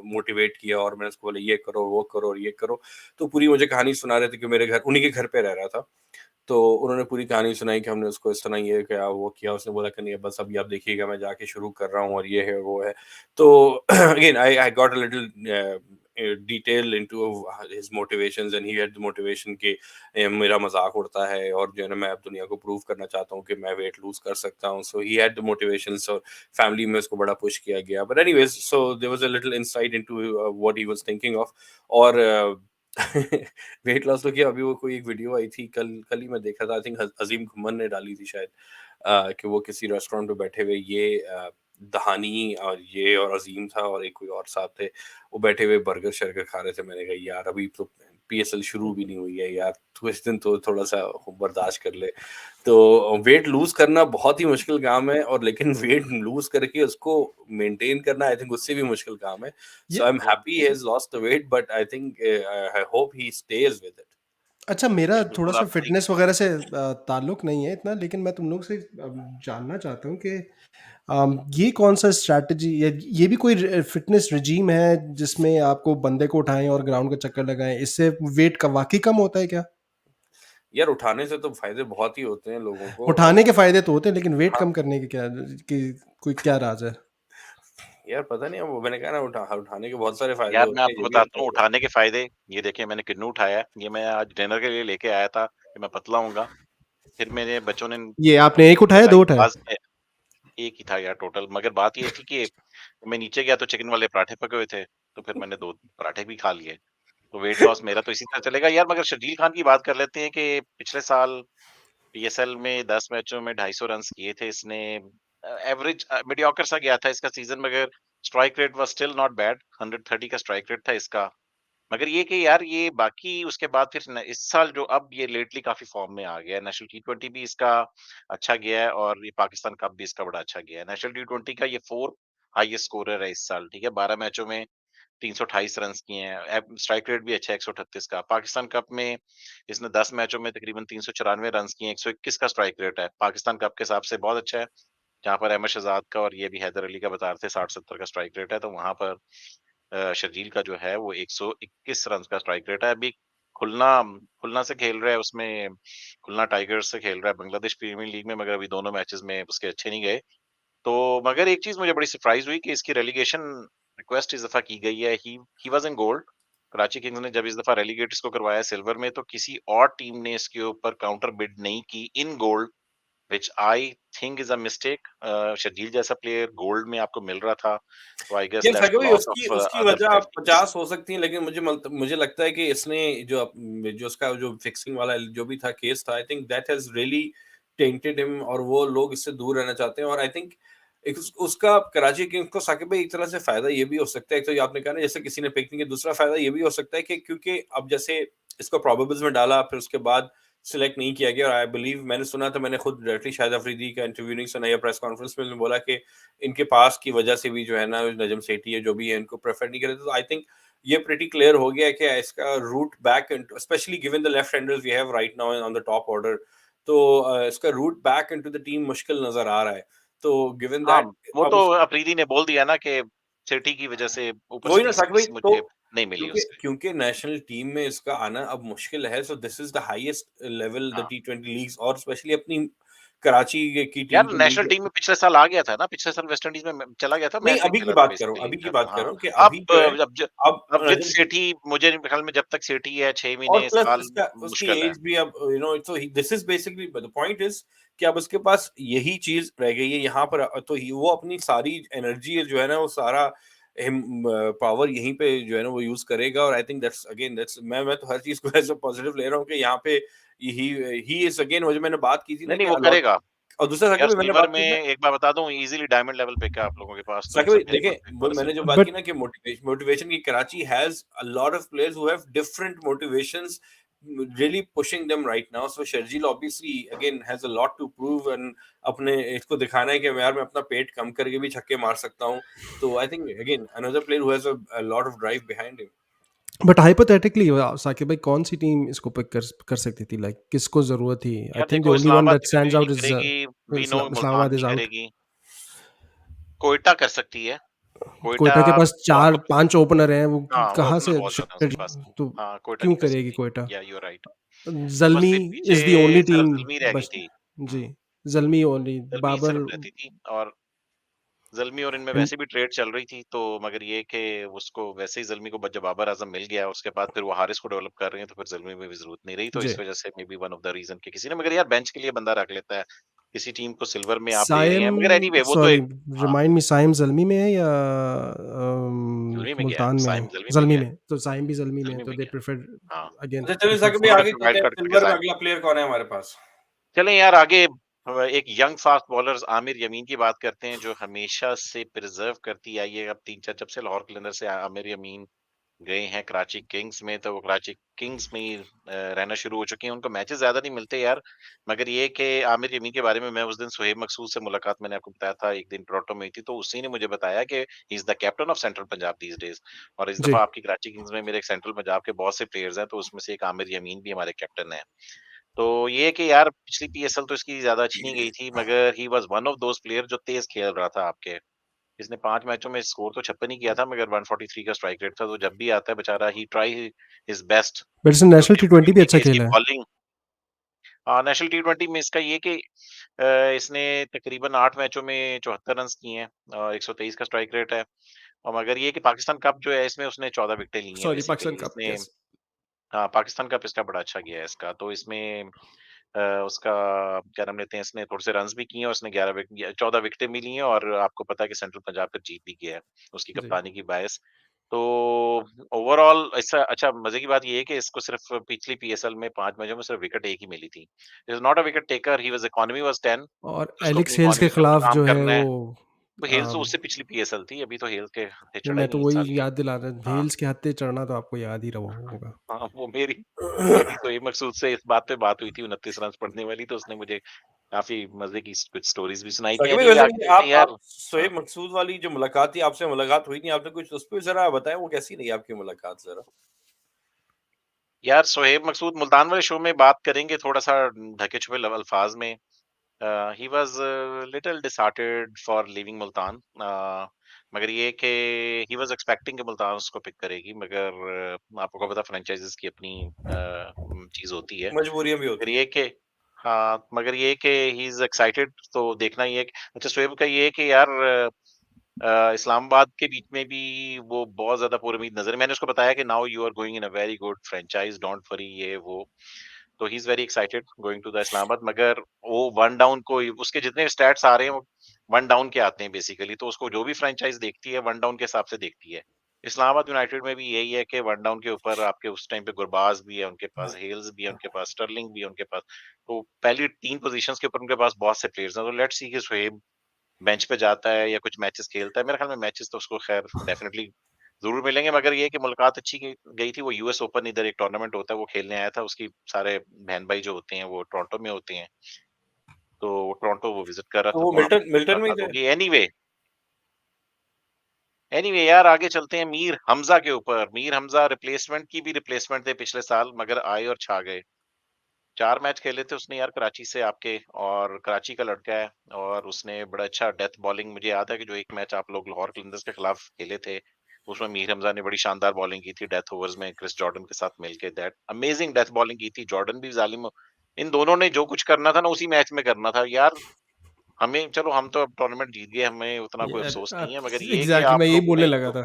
मोटिवेट किया और मैंने उसको बोला ये करो, वो करो और ये करो। तो पूरी मुझे कहानी सुना रहे थे कि मेरे घर उन्हीं के घर पे रह रहा था। तो उन्होंने पूरी कहानी सुनाई कि हमने उसको इस तरह ये किया, वो किया। उसने बोला कि नहीं बस अभी आप देखिएगा, मैं जाके शुरू कर रहा हूँ और ये है, वो है। तो again I got a little detail into his motivations and he had the motivation कि मेरा मज़ाक उड़ता है और जो है ना मैं अब दुनिया को प्रूव करना चाहता हूँ कि मैं वेट लूज़ कर सकता हूँ। So he had the motivations और फैमिली में उसको बड़ा पुश किया गया। But anyways so there was a little insight into what he was thinking of. और वेट लॉस तो किया। अभी वो कोई एक वीडियो आई थी, कल कल ही मैं देखा था, आई थिंक अजीम घुमन ने डाली थी शायद, कि वो किसी रेस्टोरेंट पे बैठे हुए ये दहानी और ये और अजीम था और एक कोई और साहब थे, वो बैठे हुए बर्गर शर्गर खा रहे थे। मैंने कहा यार अभी तो पीएसएल शुरू भी नहीं हुई है यार, कुछ दिन तो थोड़ा सा बर्दाश्त कर ले। तो वेट लूज करना बहुत ही मुश्किल काम है, और लेकिन वेट लूज करके उसको मेंटेन करना आई थिंक उससे भी मुश्किल काम है। सो
ये
I am happy he has lost the weight, but I think I hope he stays with it.
अच्छा, मेरा
नहीं,
थोड़ा
बिल्कुल
सा
आप सही
फिटनेस वगैरह से ताल्लुक नहीं है इतना, लेकिन मैं तुम लोग से जानना चाहता हूँ कि ये कौन सा स्ट्रैटेजी, ये भी कोई फिटनेस रिजीम है जिसमें आपको बंदे को उठाएं और ग्राउंड का चक्कर लगाएं, इससे वेट का वाकई कम होता है क्या?
यार उठाने से तो फायदे बहुत ही होते हैं लोगों को, और
उठाने के फायदे तो होते हैं, लेकिन वेट
हाँ,
कम करने के क्या, कि कोई क्या राज है?
यार पता नहीं, वो मैंने कहा ना उठाने के बहुत सारे फायदे
यार मैं
होते हैं,
आपको
ये भी
बताता
होता
हूँ
है।
उठाने के फायदे। ये देखिए मैंने किन्नू उठाया है, ये मैं आज डिनर के लिए लेके आया था कि मैं पतला हूँगा। फिर मेरे बच्चों ने
ये आपने एक उठाया,
बोला
दो
ये
उठाए?
बात है, एक ही था यार टोटल। मगर बात ये थी कि मैं नीचे गया तो चिकन वाले पराठे पके हुए थे, तो फिर मैंने 2 पराठे भी खा लिए। तो वेट लॉस मेरा तो इसी तरह चलेगा यार। मगर शर्जील खान की बात कर लेते हैं कि पिछले साल पीएसएल में 10 मैचों में 250 रन्स किए थे इसने। एवरेज मीडियोकर सा गया था इसका सीजन, मगर strike rate was still not bad. 130 का स्ट्राइक रेट था इसका। मगर ये कि यार ये बाकी उसके बाद फिर इस साल जो अब ये लेटली काफी फॉर्म में आ गया है। नेशनल टी20 भी इसका अच्छा गया है और ये पाकिस्तान कप भी इसका बड़ा अच्छा गया है। नेशनल टी20 का ये 4th हाईएस्ट स्कोरर है इस साल, ठीक है। 12 मैचों में 328 रन किए हैं। स्ट्राइक रेट भी अच्छा है 138 का। पाकिस्तान कप में इसने 10 मैचों में तकरीबन 394 रन किए हैं, 121 का स्ट्राइक रेट है। पाकिस्तान कप के हिसाब से बहुत अच्छा है, जहाँ पर अहमद शहजाद का और ये भी हैदर अली का बता रहे थे 60-70 का स्ट्राइक रेट है। तो वहां पर शर्जील का जो है वो 121 रन का स्ट्राइक रेट है। अभी खुलना खुलना से खेल रहा है, उसमें खुलना टाइगर्स से खेल रहा है बांग्लादेश प्रीमियर लीग में, मगर अभी दोनों मैचेस में उसके अच्छे नहीं गए। तो मगर एक चीज मुझे बड़ी सरप्राइज हुई कि इसकी रेलीगेशन रिक्वेस्ट इस दफा की गई है। He was in gold. Karachi Kings ने जब इस दफा रेलीगेट इसको करवाया सिल्वर में, तो किसी और टीम ने इसके ऊपर काउंटर बिड नहीं की in gold, which I think is a mistake. Sharjeel जैसा प्लेयर गोल्ड में आपको मिल रहा था, तो आई गेस
यार
दैट्स
साकिब
द
भाई,
लॉस
उसकी
ऑफ
उसकी
अदर
वजह
फाइव टीम्स।
50 हो सकती है, लेकिन मुझे लगता है कि इसने जो उसका जो फिक्सिंग वाला जो भी था केस था, I think that has really tainted him, और वो लोग इससे दूर रहना चाहते हैं। और आई थिंक उसका कराची किंग्स को साकिब भाई एक तरह से फायदा ये भी हो सकता है, एक तो ये आपने कहा ना जैसे किसी ने पिक नहीं किया, दूसरा फायदा ये भी हो सकता है कि क्योंकि अब जैसे इसको प्रोबेबल्स में डाला, फिर उसके बाद सिलेक्ट नहीं किया गया, और आई बिलीव मैंने सुना था, मैंने खुद डायरेक्टली शाहिद अफरीदी का इंटरव्यू नहीं सुना या प्रेस कॉन्फ्रेंस में बोला कि इनके पास की वजह से भी जो है ना नजम सेठी है जो भी है इनको प्रेफर नहीं करे। तो आई थिंक ये प्रीटी क्लियर हो गया है कि इसका route back, specially given the left handers we have right now on the top order, तो इसका route back into the team मुश्किल नजर आ रहा है। तो गिवन
हाँ,
दैट
वो
अब
तो अफरीदी ने बोल दिया ना कि सेठी की वजह से ऊपर
वही
से
ना
टीसी
साकिब भाई,
वीसी
तो
मुझे नहीं मिली
क्योंकि
उससे।
क्योंकि नेशनल टीम में इसका आना अब मुश्किल है, so this is the highest level the
हाँ,
टी20 लीग्स, और स्पेशली अपनी कराची की
यार
टीम को
नेशनल
लीग।
टीम में पिछले साल आ गया था ना, पिछले साल वेस्ट इंडीज में चला गया था,
नहीं,
मैच देख
अभी
के
की
आया था
बात कर रहा हूँ,
बेसिकली
अभी की
इंडिया
बात
का।
कर
हाँ,
रहा हूँ कि
अब
अभी जो है, अब
विद
नजम,
सेठी मुझे मेरे ख्याल में जब तक सेठी है 6
और
महीने
प्लस
साल
इसका उसकी
मुश्किल है।
एज भी अब तो this is basically the point is कि अब उसके पास यही चीज रह गई है यहाँ पर, तो वो अपनी सारी एनर्जी जो है ना, वो सारा पावर यहीं पे जो है ना वो यूज करेगा। और I think that's again that's मैं तो हर चीज को ऐसा पॉजिटिव ले रहा हूँ कि यहाँ पे ही इज अगेन, वो जो मैंने बात की थी ना
नहीं, नहीं
कि
वो
अलॉट।
करेगा।
और दूसरा
यार
साकिब मैंने
सिल्वर
बात
में
की ना
एक बार बता दूं, इजीली डायमंड लेवल पे क्या आप लोगों के पास, तो इन
साकिब भाई
सब मेरे
देखें,
पर
वो
पर
मैंने जो
सिल्वर।
बात की
बट
ना कि मोटिवेशन की, Karachi has a lot of players who have different motivations really pushing them right now. So Sharjeel obviously again has a lot to prove, and अपने इसको दिखाना है कि यार मैं अपना पेट कम करके भी छक्के मार सकता हूँ। तो I think again another player who has a lot of drive behind him.
But hypothetically Saqib भाई, कौन सी टीम इसको पिक कर सकती थी, लाइक किसको जरूरत थी? आई
यार
थिंक द
देखो,
only one
Islamabad
that stands
कभी नहीं
आउट इज
करेगी। वी नो मुल्तान
इस्लामाबाद
नहीं
इज आउट।
करेगी। कोयटा कर सकती है। कोयटा
कोयटा के पास
तो
चार
आपको,
पांच ओपनर हैं, वो
हाँ,
कहाँ
ओपनर
से
बहुत ज्यादा है उसके पास।
तो
हाँ, कोयटा
क्यों
नहीं कर
करेगी
सकती।
कोयटा?
या यू राइट। बस
जल्मी
फिर पीछे
इज द ओनली
सिर्फ
टीम
ज़ल्मी रह गई
बस।
थी।
जी, जल्मी ओनली,
ज़ल्मी
बाबर।
सिर्फ रहती थी, और ज़ल्मी और इनमें
एंड
वैसे भी ट्रेड चल रही थी, तो मगर ये कि उसको वैसे ही ज़ल्मी को जब बाबर आज़म मिल गया, उसके बाद फिर वो हारिस को डेवलप कर रहे हैं, तो फिर ज़ल्मी में भी ज़रूरत नहीं रही। तो
जी,
इस वजह से may be one of the reason कि किसी ने, मगर यार बेंच के लिए बंदा रख लेता है। किसी टीम को सिल्वर में आप दे रही
साइम,
हैं, मगर एनीवे वो तो
सॉरी,
एक, हाँ,
रिमाइंड मी, साइम जल्मी में है या
ज़ल्मी में गया है,
मुल्तान में है?
साइम ज़ल्मी में
जल्मी
गया है,
में, तो साइम भी जल्मी में है,
ज़ल्मी
तो
में
दे
गया है।
प्रेफर
हाँ,
अगेन
अच्छा चलिए
प्रेफर
साकिब भाई
उन्होंने
आगे
फिर
चलते
वाइल्ड
हैं,
कार्ड करके
सिल्वर में
ज़ाया।
अगला प्लेयर कौन है हमारे पास?
चलें यार आगे। एक young fast bowler Aamir Yamin की बात करते हैं, जो हमेशा से प्रिजर्व करती आई है। अब 3-4 जब से लाहौर कलंदर से आमिर यमीन गए हैं कराची किंग्स में, तो वो कराची किंग्स में ही रहना शुरू हो चुके हैं। उनको मैचेस ज्यादा नहीं मिलते यार, मगर ये कि आमिर यमीन के बारे में मैं उस दिन सुहेब मकसूद से मुलाकात मैंने आपको बताया था, एक दिन टोरंटो में हुई थी, तो उसी ने मुझे बताया कि he is the captain of central Punjab these days. और इस
जी।
दफा आपकी कराची किंग्स में मेरे सेंट्रल पंजाब के बहुत से प्लेयर्स हैं, तो उसमें से एक आमिर यमीन भी हमारे कैप्टन है। तो ये कि यार पिछली पीएसएल तो इसकी ज्यादा अच्छी नहीं गई थी, मगर he was one of those player जो तेज खेल रहा था आपके। इसने 5 मैचों में स्कोर तो 56 ही किया था, मगर 143 का स्ट्राइक रेट था, तो जब भी आता है बेचारा ही ट्राई हिज बेस्ट
बट इसने
टू
नेशनल
गिव
T20 भी
20
अच्छा
के इसकी
खेला है।
बॉलिंग। नेशनल टी20 में इसका ये कि इसने तकरीबन 8 मैचों में 74 रन्स किए हैं और 123 का स्ट्राइक रेट है। और मगर ये कि पाकिस्तान कप जो है इसमें उसने 14 विकेटें ली हैं
सॉरी, पाकिस्तान
बेसिकली
कप,
इसने।
यस।
हाँ, पाकिस्तान कप इसका बड़ा अच्छा गया है इसका, तो इसमें उसका क्या नाम लेते हैं, इसने थोड़े से रन्स भी किए हैं और उसने 14 विकेटें भी ली हैं, और आपको पता है कि सेंट्रल पंजाब फिर जीत भी गया है उसकी
जी।
कप्तानी की बायस। तो ओवरऑल ऐसा अच्छा मजे की बात ये है कि इसको सिर्फ पिछली पीएसएल में 5 मैचों में सिर्फ विकेट एक ही मिली थी। Is not a wicket taker, he was economy was 10,
और
उसको अपनी
एलेक्स हेल्स
इकोनॉमी
के
के ऊपर
खिलाफ
काम
जो है
करना है।
वो
तो हेल्स तो
अम,
उससे पिछली पीएसएल थी, अभी तो हेल्स के हत्थे
नहीं,
चढ़ा
मैं
ही
तो
नहीं इस साल
वही
के।
याद दिला रहा,
हाँ,
हेल्स के हत्थे चढ़ना तो आपको याद ही रहा होगा।
हाँ, वो मेरी तो ये मकसूद से इस बात पे बात हुई थी 29 रन पढ़ने वाली, तो उसने मुझे काफी मजे की कुछ स्टोरीज भी सुनाई थी।
साकिब भाई,
एनीवे
वैसे
आगे चलते हैं
आप
यार। हाँ,
शोएब मकसूद वाली जो मुलाकात थी, आपसे मुलाकात हुई थी, आपने कुछ उस पे जरा बताएं, वो कैसी रही आपकी मुलाकात जरा?
यार सोहेब मकसूद मुल्तान वाले शो में बात करेंगे थोड़ा सा ढके छुपे अल्फाज में। He was little disheartened for leaving Multan, मगर ये कि ही वाज एक्सपेक्टिंग कि मुल्तान उसको पिक करेगी, मगर आपको पता फ्रेंचाइजीज की अपनी चीज होती है।
मजबूरियां भी
मगर
होती
ये कि हाँ, मगर ये कि ही इज एक्साइटेड, तो देखना ये है अच्छा शोएब का ये है कि यार इस्लामाबाद के बीच में भी वो बहुत ज्यादा पूरी उम्मीद नजर है। मैंने उसको बताया कि now you are going in a very good franchise, don't worry ये वो। तो he is very excited going to the Islamabad, मगर वो वन डाउन को उसके जितने स्टैट्स आ रहे हैं वो वन डाउन के आते हैं बेसिकली, तो उसको जो भी फ्रेंचाइज देखती है वन डाउन के हिसाब से देखती है। इस्लामाबाद यूनाइटेड में भी यही है कि वन डाउन के ऊपर आपके उस टाइम पे गुरबाज भी है उनके पास, हेल्स भी है उनके पास, स्टर्लिंग भी है उनके पास। तो पहली 3 पोजीशंस के ऊपर उनके पास बहुत से प्लेयर्स हैं, तो लेट्स सी कि सुहेब बेंच पे जाता है या कुछ मैचेस खेलता है। मेरे ख्याल में मैचेस तो उसको खैर डेफिनेटली ज़रूर मिलेंगे, मगर ये है कि मुलाकात अच्छी गई थी। वो यूएस ओपन इधर एक टूर्नामेंट होता है, वो खेलने आया था। उसकी सारे बहन-भाई जो होते हैं वो टोरंटो में होते हैं। तो टोरंटो वो विज़िट कर रहा
तो
था,
वो
तो वहाँ पे
मिल्टन
उसकी
मिल्टन में ही
मुलाकात
थे?
होगी। एनीवे यार आगे चलते हैं मीर हमज़ा के ऊपर। मीर हमज़ा रिप्लेसमेंट की भी रिप्लेसमेंट थे पिछले साल, मगर आए और छा गए। 4 मैच खेले थे उसने यार कराची से आपके, और कराची का लड़का है और उसने बड़ा अच्छा डेथ बॉलिंग, मुझे याद है कि जो एक मैच आप लोग लाहौर कलंदर्स के खिलाफ खेले थे, उसमें मीर हमजा ने बड़ी शानदार बॉलिंग की थी डेथ ओवर्स में क्रिस जॉर्डन के साथ मिलके। दैट अमेजिंग डेथ बॉलिंग की थी। जॉर्डन भी जालिम, इन दोनों ने जो कुछ करना था ना उसी मैच में करना था यार। हमें चलो हम तो अब टूर्नामेंट जीत गए, हमें उतना कोई अफसोस नहीं है, मगर ये कि
एग्जैक्टली, मैं
आप
यही
लोगों
बोलने
ने
लगा
जो
था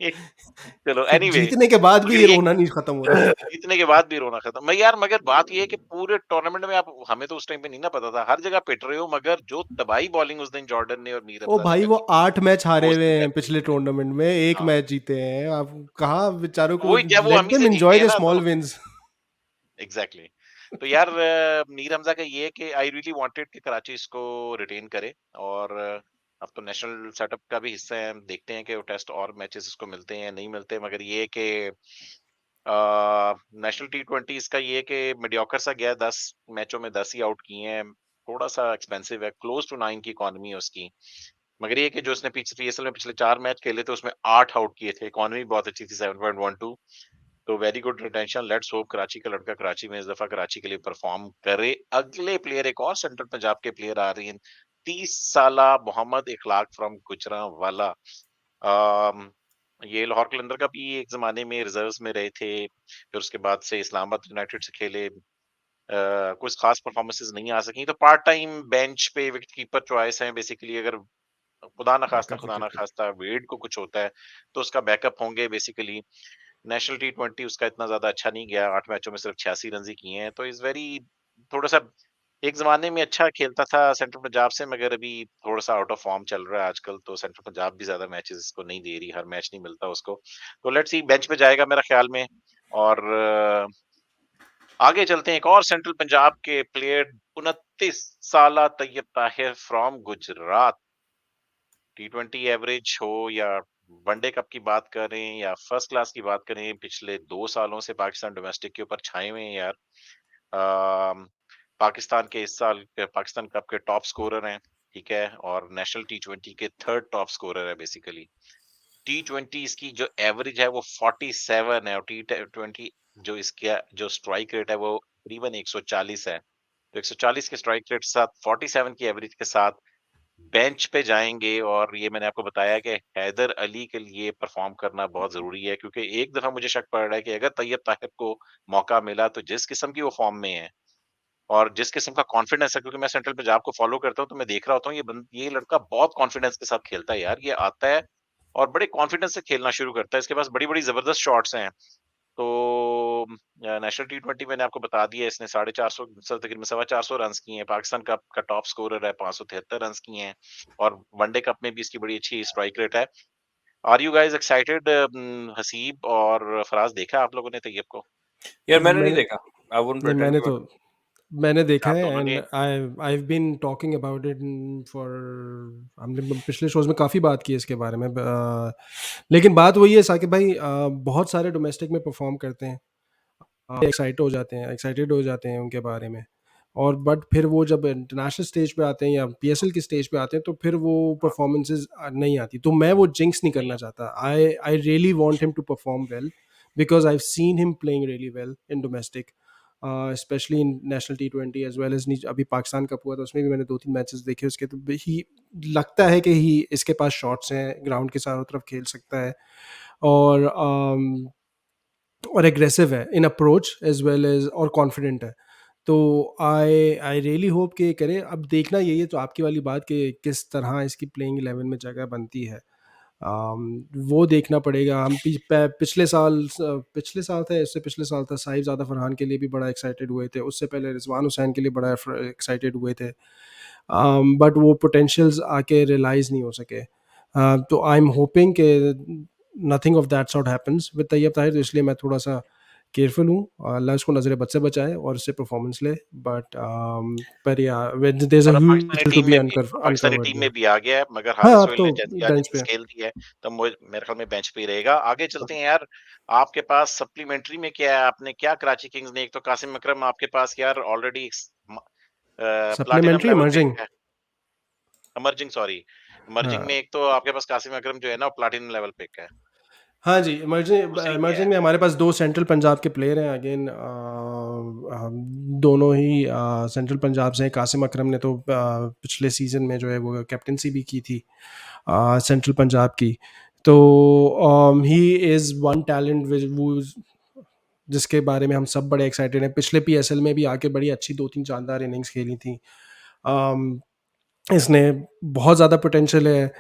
चलो
कि
एनीवे
जीतने के बाद भी
मगर
ये
ये
रोना नहीं खत्म हो रहा।
जीतने के बाद भी रोना खत्म। मैं यार मगर बात ये है कि पूरे टूर्नामेंट में आप, हमें तो उस टाइम पे नहीं ना पता था, हर जगह पिट रहे हो, मगर जो तबाही बॉलिंग उस दिन जॉर्डन ने और मीर
ओ
हमजा ने
भाई, वो
करी,
8 मैच
वो
हारे
उस
हुए
दिन
हैं
कहते
पिछले टूर्नामेंट में, एक
हाँ,
मैच जीते हैं। आप कहाँ बेचारों को,
वही जब वो
लेट
हम ही
देम
से जीत
एंजॉय
गए
द
ना,
स्मॉल
तो
विंस।
एग्जैक्टली तो यार मीर हमजा का ये है कि आई रियली वांटेड कि कराची इसको रिटेन करे, और अब तो नेशनल सेटअप का भी हिस्सा है। हम देखते हैं कि वो टेस्ट और मैचेस इसको मिलते हैं या नहीं मिलते, मगर ये है कि नेशनल टी20 इसका ये है कि मीडियोकर सा गया, 10 मैचों में 10 ही आउट किए हैं। थोड़ा सा एक्सपेंसिव है, क्लोज टू 9 की इकोनॉमी है उसकी। मगर ये है कि जो उसने पिछले पीएसएल में पिछले 4 मैच खेले थे उसमें 8 आउट किए थे, इकोनॉमी बहुत अच्छी थी 7.12। तो very good retention. Let's hope Karachi का लड़का कराची में इस दफा कराची के लिए परफॉर्म करे। अगले प्लेयर एक और सेंट्रल पंजाब के प्लेयर आ रही हैं, 30 साला मोहम्मद इखलाक फ्रॉम गुजरांवाला। अम, ये लाहौर कलंदर का भी एक जमाने में रिजर्व्स में रहे थे, फिर उसके बाद से इस्लामाबाद यूनाइटेड से खेले। कुछ खास परफॉर्मेंसेस नहीं आ सकी, तो पार्ट टाइम बेंच पे विकेट कीपर चॉइस है बेसिकली। अगर
बैकअप
खुदा ना
विकेट कीपर।
खास्ता वेड को कुछ होता है तो उसका बैकअप होंगे बेसिकली। नेशनल टी20 उसका इतना ज्यादा अच्छा नहीं गया, 8 मैचों में सिर्फ 86 रन ही किए हैं, तो इज वेरी थोड़ा सा एक जमाने में अच्छा खेलता था सेंट्रल पंजाब से, मगर अभी थोड़ा सा आउट ऑफ फॉर्म चल रहा है आजकल। तो सेंट्रल पंजाब भी ज्यादा मैचेस इसको नहीं दे रही, हर मैच नहीं मिलता उसको। तो लेट्स सी, बेंच पे जाएगा मेरा ख्याल में। और आगे चलते हैं, एक और सेंट्रल पंजाब के प्लेयर 29 साला Tayyab Tahir from Gujrat. T20 average हो या वनडे कप की बात करें या फर्स्ट क्लास की बात करें, पिछले 2 सालों से पाकिस्तान डोमेस्टिक के ऊपर छाए हुए हैं यार। अम, पाकिस्तान के इस साल के पाकिस्तान कप के टॉप स्कोरर हैं, ठीक है? और नेशनल T20 के थर्ड टॉप स्कोरर है बेसिकली। T20 इसकी जो एवरेज है वो 47 है और T20 जो इसका जो स्ट्राइक रेट है वो तकरीबन 140 है। तो 140 के स्ट्राइक रेट के साथ 47 की एवरेज के साथ बेंच पे जाएँगे और ये मैंने आपको बताया कि हैदर अली के लिए परफ़ॉर्म करना बहुत ज़रूरी है, क्योंकि एक दफ़ा मुझे शक पड़ रहा है कि अगर तैयब ताहिर को मौका मिला तो जिस किस्म की वो फ़ॉर्म में है और जिस किस्म का कॉन्फिडेंस है, क्योंकि मैं सेंट्रल पंजाब को फ़ॉलो करता हूँ, तो मैं देख रहा होता हूँ ये लड़का बहुत कॉन्फिडेंस के साथ खेलता है यार। ये आता है और बड़े कॉन्फिडेंस से खेलना शुरू करता है। इसके पास बड़ी-बड़ी ज़बरदस्त शॉट्स हैं। तो नेशनल T20 मैंने आपको बता दिया, इसने 450 तकरीबन 425 रन्स किए हैं। पाकिस्तान कप का टॉप स्कोरर है, 573 रन्स किए हैं और वनडे कप में भी इसकी बड़ी अच्छी स्ट्राइक रेट है। Are you guys excited? Haseeb और फराज, देखा आप लोगों ने तैयब को?
यार मैंने नहीं
मैंने
देखा, आई वुडंट
नहीं
प्रिटेंड टू।
मैंने देखा
आप
है
दोनों
एंड
ने
I have been talking about it for हमने पिछले शोज में काफ़ी बात की है इसके बारे में लेकिन बात वही है साकिब भाई, बहुत सारे डोमेस्टिक में परफॉर्म करते हैं, एक्साइटेड हो जाते हैं उनके बारे में, और बट फिर वो जब इंटरनेशनल स्टेज पे आते हैं या पीएसएल की स्टेज पे आते हैं तो फिर वो
हाँ,
परफॉर्मेंसेज नहीं आती। तो मैं वो जिंक्स नहीं करना चाहता। I I really want him to perform well because I have seen him playing really well in domestic, especially in national T20 as well as अभी पाकिस्तान कप हुआ था उसमें भी मैंने 2-3 मैचेस देखे उसके, तो ही लगता है कि ही इसके पास शॉट्स हैं, ग्राउंड के चारों तरफ खेल सकता है और और एग्रेसिव है in approach as well as और कॉन्फिडेंट है। तो आई आई रियली होप कि ये करे। अब देखना यही है तो आपकी वाली बात कि किस तरह इसकी प्लेइंग 11 में जगह बनती है, वो देखना पड़ेगा। हम पिछले साल था, इससे पिछले साल था, साहिब ज़्यादा फरहान के लिए भी बड़ा एक्साइटेड हुए थे, उससे पहले रिजवान हुसैन के लिए बड़ा एक्साइटेड हुए थे, बट वो पोटेंशियल्स आके रियलाइज़ नहीं हो सके। तो आई एम होपिंग कि nothing of that sort happens with Tayyab Tahir, तो इसलिए मैं थोड़ा सा केयरफुल हूँ। अल्लाह उसको नज़र बद से बचाए और उससे परफॉर्मेंस ले, बट पर या देयर इज अ
और अब
huge to be
Pakistani
uncovered
team
there.
में भी आ गया है, मगर
हाँ
हारिस
अब
सोहेल
तो
ने जैसे आज
बेंच पे
इनिंग्स खेल दी है, तो मेरे ख्याल में बेंच पे ही रहेगा। आगे चलते हैं यार, आपके पास सप्लीमेंट्री में क्या है? आपने क्या कराची किंग्स ने, एक तो कासिम अकरम आपके पास यार ऑलरेडी प्लैटिनम
सप्लीमेंट्री
लेवल पे
इमर्जिंग।
है, इमर्जिंग सॉरी, इमर्जिंग में
हाँ
एक तो आपके पास कासिम अकरम जो है ना वो प्लैटिनम लेवल पे है।
हाँ जी, इमर्जिंग
दूसरी क्या है?
इमर्जिंग में हमारे पास दो सेंट्रल पंजाब के प्लेयर हैं अगेन, दोनों ही सेंट्रल पंजाब से हैं। कासिम अकरम ने तो पिछले सीज़न में जो है वो कैप्टनसी भी की थी सेंट्रल पंजाब की। तो ही इज़ वन टैलेंट जिसके बारे में हम सब बड़े एक्साइटेड हैं। पिछले पीएसएल में भी आके बड़ी अच्छी 2-3 शानदार इनिंग्स खेली थी। um, इसने बहुत ज़्यादा पोटेंशियल है,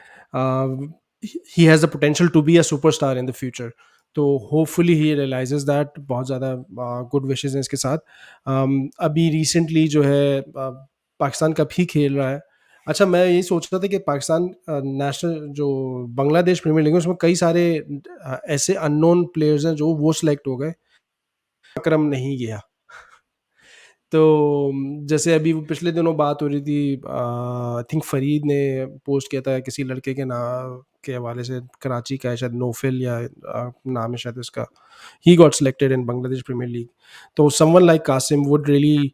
he has the potential to be a superstar in the future. तो होपफुली ही रियलाइजेस दैट। बहुत ज़्यादा गुड विशेस हैं इसके साथ। अभी रिसेंटली जो है पाकिस्तान कप ही खेल रहा है। अच्छा, मैं यही सोच रहा था कि पाकिस्तान नेशनल जो बांग्लादेश प्रीमियर लीग है उसमें कई सारे ऐसे अननोन प्लेयर्स हैं जो वो सिलेक्ट हो गए, अकरम नहीं गया। तो जैसे अभी वो पिछले दिनों बात हो रही थी, आई थिंक फरीद ने पोस्ट किया था किसी लड़के के नाम के हवाले से, कराची का है शायद, नोफिल या नाम है शायद उसका, he got selected in Bangladesh premier league. तो someone like Qasim would really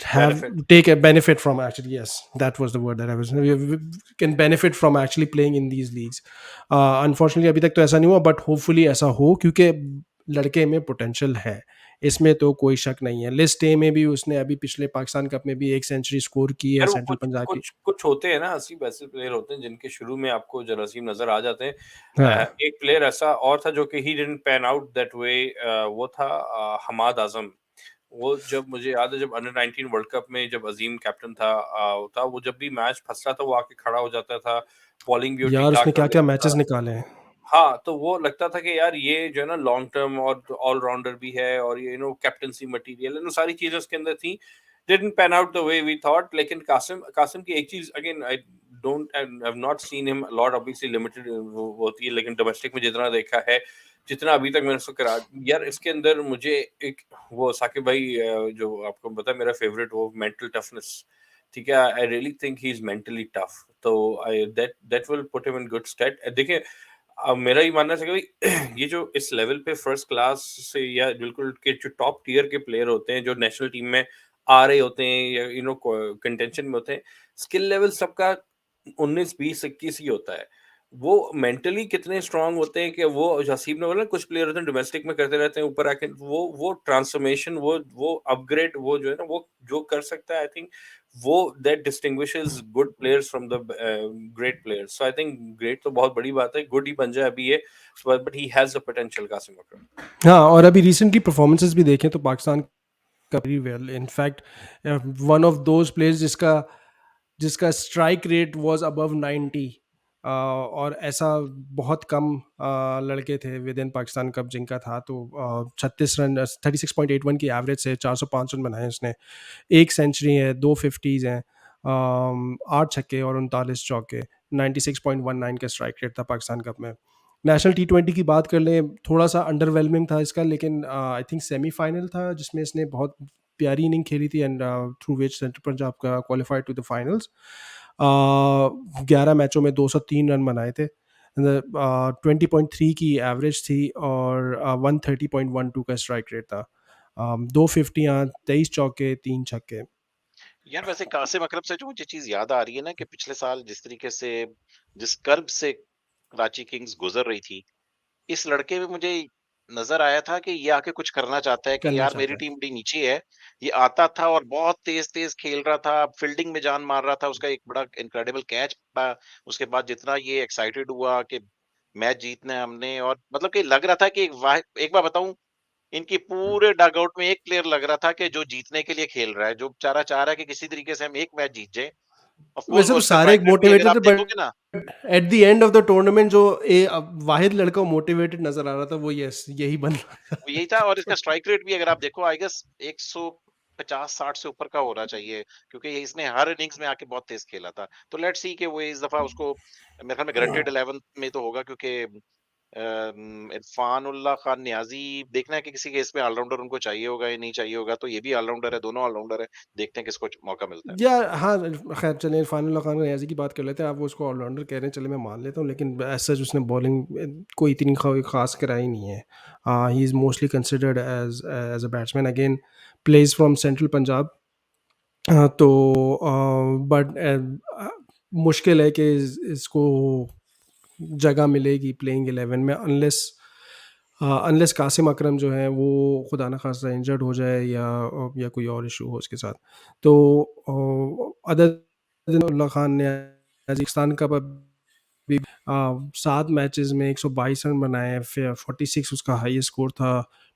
have
benefit.
take a benefit from, actually, yes, that was the word that I was, we can benefit from actually playing in these leagues. Unfortunately अभी तक तो ऐसा नहीं हुआ, but hopefully ऐसा हो, क्योंकि लड़के में पोटेंशियल है, इसमें तो कोई शक नहीं है। लिस्ट ए में भी उसने अभी पिछले पाकिस्तान कप में भी एक सेंचुरी स्कोर की है
यार वो
सेंट्रल
कुछ
पंजाब की।
कुछ कुछ होते हैं ना, हसीब ऐसे प्लेयर होते हैं जिनके शुरू में आपको जरासीम नजर आ जाते हैं।
हाँ,
एक प्लेयर ऐसा और था जो कि he didn't pan out that way, वो था हमाद आजम। वो जब मुझे याद है, जब अंडर 19 वर्ल्ड कप में जब अजीम कैप्टन था वो जब भी मैच फंसता था वो आके खड़ा हो जाता था, बॉलिंग भी वो ठीक
यार
ठाक
उसने
कर
क्या क्या
लेता
मैचेस
था।
निकाले हैं।
हाँ, तो वो लगता था कि यार ये जो है ना लॉन्ग टर्म और ऑलराउंडर भी है और ये कैप्टेंसी मटेरियल है, सारी चीजें उसके अंदर थी। Didn't pan out the way we thought. लेकिन कासिम कासिम की एक चीज again I don't I've not seen him a lot, obviously limited होती है, लेकिन डोमेस्टिक में जितना देखा है, जितना अभी तक मैंने उसको करा, यार इसके अंदर मुझे एक वो साकिब भाई जो आपको पता है मेरा फेवरेट, वो मेंटल टफनेस, ठीक है, I really think he is mentally tough, तो I that will put him in good state. देखिए अब मेरा ही मानना है कि भाई ये जो इस लेवल पे फर्स्ट क्लास से या बिल्कुल के जो टॉप टियर के प्लेयर होते हैं, जो नेशनल टीम में आ रहे होते हैं या कंटेंशन में होते हैं, स्किल लेवल सबका 19 20 21 ही होता है। वो मेंटली कितने स्ट्रांग होते हैं कि वो हसीब ने बोला कुछ प्लेयर होते हैं डोमेस्टिक में करते रहते हैं, ऊपर आके वो ट्रांसफॉर्मेशन, वो अपग्रेड, वो जो है ना वो जो कर सकता है, आई थिंक वो that distinguishes good players from the great players. So I think great तो बहुत बड़ी बात है, गुड ही बन जाए अभी ये, but he has the potential Qasim Akram.
हाँ, और अभी रिसेंटली परफॉर्मेंसेस भी देखें तो पाकिस्तान का very well, in fact one of those players जिसका स्ट्राइक रेट वाज अबव 90, और ऐसा बहुत कम लड़के थे विद इन पाकिस्तान कप जिनका था। तो 36 रन 36.81 की एवरेज से 405 रन बनाए उसने, एक सेंचुरी है, 2 फिफ्टीज हैं, 8 छक्के और 39 चौके, 96.19 का स्ट्राइक रेट था पाकिस्तान कप में। नेशनल T20 की बात कर लें, थोड़ा सा अंडरवेलमिंग था इसका, लेकिन आई थिंक सेमीफाइनल था जिसमें इसने बहुत प्यारी इनिंग खेली थी, and through which centre Punjab का क्वालिफाइड टू द फाइनल्स। 11 मैचों में 203 रन बनाए थे, 20.3 की एवरेज थी और 130.12 का स्ट्राइक रेट था, 2 फिफ्टियाँ, 23 चौके, 3 छक्के।
यार वैसे कासिम अकरम से जो मुझे चीज याद आ रही है ना, कि पिछले साल जिस तरीके से, जिस कर्व से कराची किंग्स गुजर रही थी, इस लड़के में मुझे नजर आया था कि ये आके कुछ करना चाहता है, कि
करना
यार
चाहता
मेरी
है।
टीम बड़ी नीचे है। ये आता था और बहुत तेज तेज खेल रहा था, फील्डिंग में जान मार रहा था, उसका एक बड़ा इनक्रेडिबल कैच था। उसके बाद जितना ये एक्साइटेड हुआ कि मैच जीतना है हमने, और मतलब कि लग रहा था कि एक बार बताऊं, इनकी पूरे डगआउट में एक प्लेयर लग रहा था कि जो जीतने के लिए खेल रहा है, जो बेचारा चाह रहा है कि किसी तरीके से हम एक मैच जीत जाए। ऑफ कोर्स
वैसे तो
उसका
सारे
स्ट्राइक रेट भी अगर
मोटिवेटेड थे,
आप
बट
देखोगे ना,
at the end of the tournament जो वाहिद लड़का मोटिवेटेड नजर आ रहा था वो यही बन रहा
वो यही था। और इसका स्ट्राइक रेट भी अगर आप देखो, आई गेस 150-60 से ऊपर का होना चाहिए, क्योंकि ये इसने हर इनिंग्स में आके बहुत तेज खेला था। तो लेट्स सी कि वो इस दफा उसको मेरे ख्याल में गारंटेड 11 में तो होगा, क्योंकि इरफान उल्लाह खान नियाजी, देखना है कि किसी केस में ऑलराउंडर उनको चाहिए होगा या नहीं चाहिए होगा। तो ये भी ऑलराउंडर है, दोनों ऑलराउंडर है, देखते हैं किसको मौका मिलता है।
या हाँ, खैर चलें, इरफान खान नियाज़ी की बात कर लेते हैं। आप वो उसको ऑलराउंडर कह रहे हैं, चले मैं मान लेता हूँ, लेकिन ऐसा उसने बॉलिंग कोई इतनी खास कराई नहीं है। He is mostly considered as a batsman, again plays from central Punjab. तो बट मुश्किल है कि इसको जगह मिलेगी प्लेइंग 11 में, अनलेस कासिम अकरम जो है वो खुदा न खास्ता इंजर्ड हो जाए या कोई और इशू हो उसके साथ। तो अदर उल्लाह खान ने पाकिस्तान का भी 7 मैचेस में 122 रन बनाए, 46 उसका हाईएस्ट स्कोर था,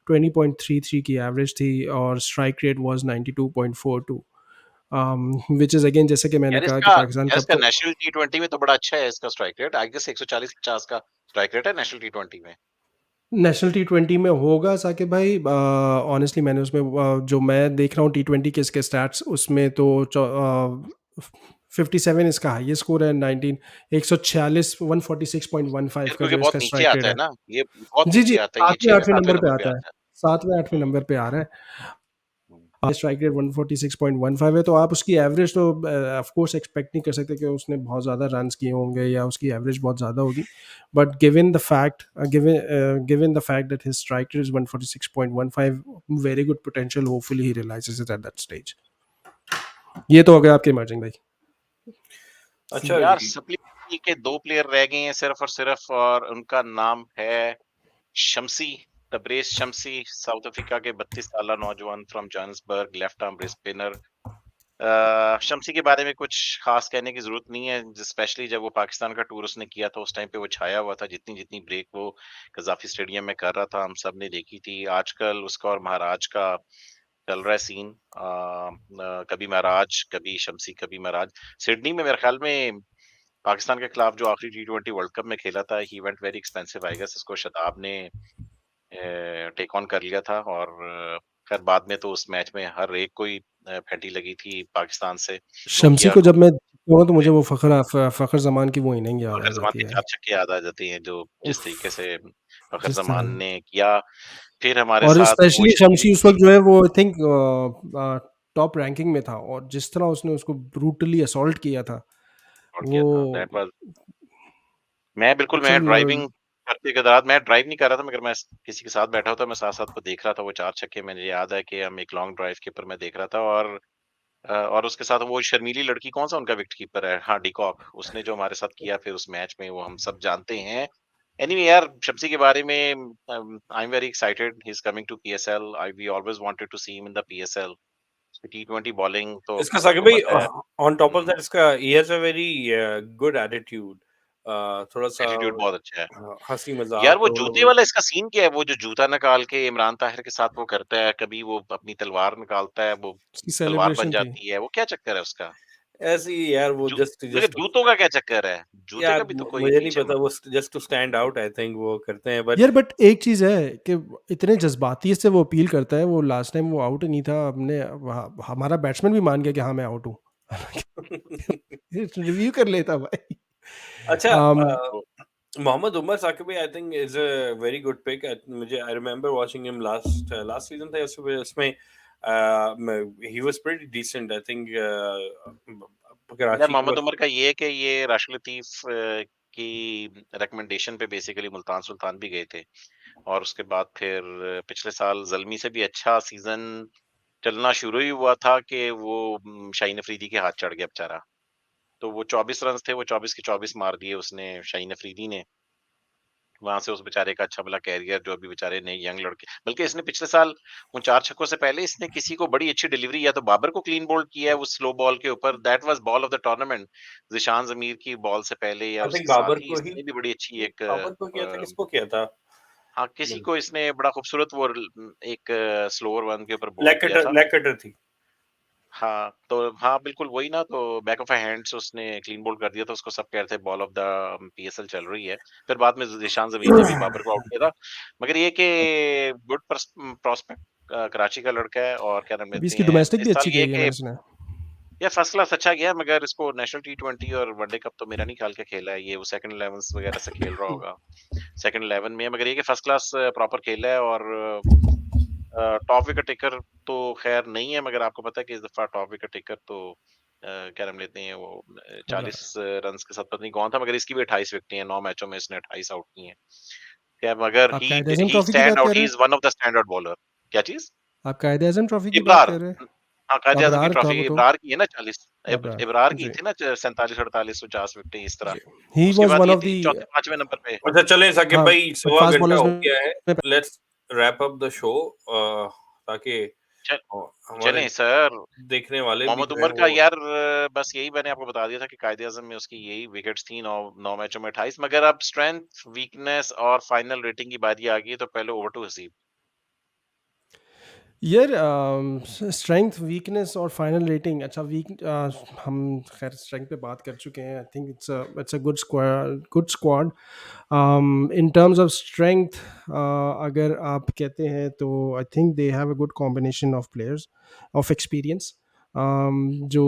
20.33 की एवरेज थी और strike rate was 92.42, which is again जैसे कि मैंने कहा कि पाकिस्तान
यार
का
इसका नेशनल T20 में तो बड़ा अच्छा है इसका स्ट्राइक रेट। आई गेस 140-50 का स्ट्राइक रेट है नेशनल T20 में।
नेशनल T20 में होगा साकिब भाई। ऑनेस्टली मैंने उसमें जो मैं देख रहा हूँ T20 के इसके स्टैट्स, उसमें तो 57 इसका हाईएस्ट स्कोर है, 146 146.15 का
क्योंकि
जो
बहुत
इसका
नीचे
स्ट्राइक रेट
आता है
है।
ना, ये बहुत
जी जी,
नीचे आता है, ये
7वें 8वें
6वें-7वें
नंबर पे
नंबर पे
आता है,
आता है।
7वें 8वें
हुँ,
नंबर पे आ रहा है।
हुँ।
स्ट्राइक रेट 146.15 है, तो आप उसकी एवरेज तो ऑफ कोर्स एक्सपेक्ट नहीं कर सकते कि उसने बहुत ज़्यादा रन्स किए होंगे या उसकी एवरेज बहुत ज़्यादा होगी, but given the fact that his strike rate is 146.15, very good potential, hopefully he realises it at that stage. ये तो हो गया आपके इमर्जिंग भाई।
अच्छा
यार
जी,
सप्लीमेंट्री के 2 प्लेयर रह गए हैं सिर्फ और सिर्फ, और उनका नाम है शम्सी, तबरेज़ शम्सी, साउथ अफ्रीका के 32 साला नौजवान from Johannesburg, left arm brace spinner. Shamsi के बारे में कुछ खास कहने की जरूरत नहीं है, स्पेशली जब वो पाकिस्तान का टूर उसने किया था, उस टाइम पे वो छाया हुआ था। जितनी जितनी ब्रेक वो कजाफी स्टेडियम में कर रहा था, हम सब ने देखी थी। आजकल उसका और महाराज का चल रहा है सीन, कभी महाराज कभी शम्सी कभी महाराज। सिडनी में मेरे ख्याल में पाकिस्तान के खिलाफ जो आखिरी T20 वर्ल्ड कप में खेला था, he went very expensive, I guess इसको शताब ने टेक ऑन कर लिया था। और खैर बाद में तो उस मैच में हर एक को ही फैंटी लगी थी पाकिस्तान से।
शम्सी
नोकिया
को जब मैं दोनों तो मुझे वो फ़खर ज़मान की वो इनिंग याद आ
फखर जमान
जाती
की
है।
4 छक्के याद आ जाती हैं, जो जिस तरीके
उफ़!
से फखर
जिस
जमान
तरह
ने किया। फिर हमारे
और
साथ वो
स्पेशली
शर्मीली
शम्सी उस वक़्त जो है वो आई थिंक टॉप रैंकिंग में था और जिस तरह उसने उसको ब्रूटली असॉल्ट किया था,
आउट
वो
किया था, दैट वाज़ मैं
एक्चुअल
ड्राइविंग करते के दौरान मैं ड्राइव नहीं कर रहा था, मगर मैं किसी के साथ बैठा होता, मैं साथ-साथ वो देख रहा था, वो 4 छक्के मुझे याद है कि हम एक लॉन्ग ड्राइव के ऊपर मैं देख रहा था और उसके साथ वो शर्मीली लड़की कौन-सा उनका विकेट कीपर है? हाँ, डिकॉक, उसने जो हमारे साथ किया फिर उस मैच में, वो हम सब जानते हैं। एनीवे यार, शम्सी के बारे में I am very excited, he is coming to PSL, we always wanted to see him in the PSL. टी20 बॉलिंग तो
इसका साकिब
सबको
भाई,
पता है।
On top of
hmm,
that, इसका he has a very good attitude, थोड़ा-सा
एटीट्यूड बहुत अच्छा है।
हँसी
यार
मज़ाक
वो जूते
रोल-वोल।
वाला इसका सीन क्या है? वो जो जूता निकाल के इमरान ताहिर के साथ वो करता है, कभी वो अपनी तलवार निकालता है, वो
उसकी
तलवार बन
सेलिब्रेशन थी।
जाती है, वो क्या चक्कर है उसका?
ऐसे ही यार, वो
जू
जस्ट
मगर
जस्ट
जूतों का क्या चक्कर है? जूते
यार
का भी तो कोई
मुझे नहीं
पीछे
पता, वो just to stand out I think वो करते हैं, बट
यार बट एक चीज़ है कि इतने जज़्बाती से वो अपील करता है, वो लास्ट टाइम वो आउट नहीं था, हमारा बैट्समैन भी मान गया कि हाँ, मैं आउट हूँ। रिव्यू कर लेता भाई।
अच्छा,
अम,
तो
मोहम्मद उमर साकिब भाई I think is a very good pick. मुझे I remember watching him last last season था, उसमें he was pretty decent I think.
यार
कराची के
मोहम्मद
वक्त।
उमर का ये है कि ये राशिद लतीफ़ की रिकमेंडेशन पे बेसिकली मुल्तान सुल्तान भी गए थे और उसके बाद फिर पिछले साल ज़ल्मी से भी अच्छा सीज़न चलना शुरू ही हुआ था कि वो शाहीन अफरीदी के हाथ चढ़ गया बेचारा। तो वो 24 रन्स थे, वो 24 के 24 मार दिए उसने शाहीन अफरीदी ने। वहाँ से उस बेचारे का अच्छा भला कैरियर जो अभी बेचारे नए यंग लड़के, बल्कि इसने पिछले साल उन 4 छक्कों से पहले इसने किसी को बड़ी अच्छी डिलीवरी, या तो बाबर को क्लीन बोल्ड किया है उस स्लो बॉल के ऊपर, that was ball of the tournament. Zeeshan Zameer की बॉल से पहले या
आई थिंक
उसके साथ ही इसने भी बड़ी अच्छी एक
बाबर को किया था, किसको किया था?
हाँ, किसी को इसने बड़ा खूबसूरत वो एक स्लोअर वन के ऊपर बोल्ड
लेग
किया
कटर,
था।
लेग कटर थी।
हाँ, तो हाँ, बिल्कुल वही ना, तो बैक ऑफ अ हैंड्स उसने क्लीन बोल्ड कर दिया था, उसको सब कह रहे थे बॉल ऑफ द पीएसएल चल रही है। फिर बाद में ज़ीशान ज़मीर ने भी बाबर को आउट किया था। मगर ये कि गुड प्रॉस्पेक्ट, कराची का लड़का है और क्या नाम
अभी
लेते
इसकी
हैं,
डोमेस्टिक भी
इस साल
अच्छी
ये
गई है
कि
मैंने सुना है।
यार फर्स्ट क्लास अच्छा गया, मगर इसको नेशनल टी20 और वनडे कप तो मेरा नहीं ख्याल के खेला है, ये वो सेकंड 11s वगैरह से खेल रहा होगा। सेकंड 11 में है, मगर ये कि फर्स्ट क्लास प्रॉपर खेला है और टॉप विकेट टेकर तो खैर नहीं है, मगर आपको पता है कि इस दफा टॉप विकेट टेकर तो क्या नाम लेते हैं वो
अबरार।
40 रन के साथ पता नहीं कौन था, मगर इसकी भी 28 विकेटें हैं, 9 मैचों में इसने 28 आउट की हैं। क्या मगर
आप कायद-ए-आज़म
ही
ट्रॉफी की
स्टैंड
बात कर
आउट,
रहे
ही
हैं?
Is one of the stand out bowler. क्या चीज?
आप कायद-ए-आज़म ट्रॉफी की बात
इब्रार,
कर रहे हैं?
हाँ, कायदे आजम की
अबरार था
ट्रॉफी
वो तो।
इब्रार की है ना 40,
अबरार,
इब्रार की
जी।
थी ना 47 48 49 विकेटें इस तरह।
जी। ही
उसके
वाज़
बाद
वन
ये
ऑफ
थी
द
चौथे पांचवें नंबर पे।
अच्छा चलें साकिब
हाँ,
भाई,
बट
सवा
फास्ट
घंटा
बॉलर्स
हो
में
गया है। Let's wrap up the show, ताकि
चल
हमारे
चलें सर।
देखने वाले भी
मोहम्मद
जो हैं
उमर का
वो।
यार बस यही मैंने आपको बता दिया था कि कायदे-आज़म में उसकी यही विकेट्स थी, 9 मैचों में 28, मगर अब स्ट्रेंथ, वीकनेस और फाइनल रेटिंग की बारी आ गई है, तो पहले ओवर टू हसीब।
यार स्ट्रेंथ वीकनेस और फाइनल रेटिंग अच्छा हम खैर स्ट्रेंथ पे बात कर चुके हैं I think it's a good squad in terms of strength अगर आप कहते हैं तो I think they have a good combination of players of experience जो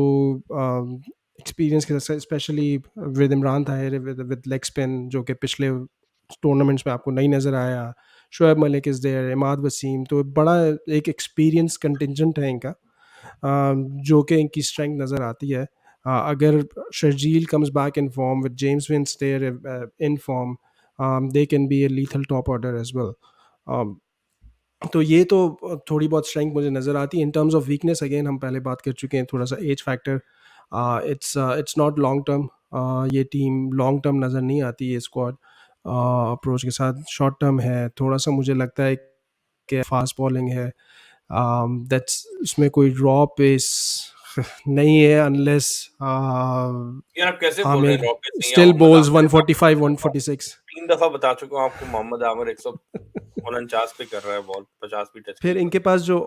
एक्सपीरियंस के साथ specially with Imran Tahir with leg spin जो कि पिछले टूर्नामेंट्स में आपको नहीं नज़र आया शोएब मलिक इज़ देयर इमाद वसीम तो बड़ा एक एक्सपीरियंस कंटिजेंट है इनका जो कि इनकी स्ट्रेंथ नज़र आती है अगर Sharjeel comes back in form with James Vince there in form they can be a lethal top order as well तो ये तो थोड़ी बहुत स्ट्रेंथ मुझे नज़र आती है इन टर्म्स ऑफ वीकनेस अगेन हम पहले बात कर चुके हैं थोड़ा सा age factor it's not long term ये टीम लॉन्ग टर्म नज़र नहीं आती ये स्क्वाड अप्रोच के साथ शॉर्ट टर्म है थोड़ा सा मुझे लगता है कि फास्ट बॉलिंग है दैट्स उसमें कोई रॉ पेस नहीं है अनलेस
यार आप कैसे बोल रहे हैं
हामिद
रॉ पेस नहीं है?
स्टिल
मोहम्मद
बॉल्स
आमिर, आपको
145 146
3 दफा बता चुका हूँ आपको, मोहम्मद आमिर 149 पे कर रहा है बॉल, 50 भी टच
फिर
नहीं
इनके
करता।
पास जो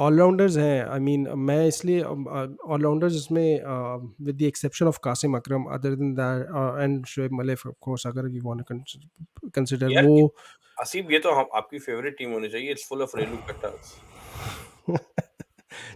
ऑलराउंडर्स हैं आई मीन मैं इसलिए ऑलराउंडर्स इसमें with the exception of Qasim Akram other than that and Shoaib Malik of course अगर यू वांट टू कंसीडर
यार
वो
आसिफ, ये तो हम आपकी फेवरेट टीम होनी चाहिए। इट्स फुल ऑफ रेलू कट्टर्स।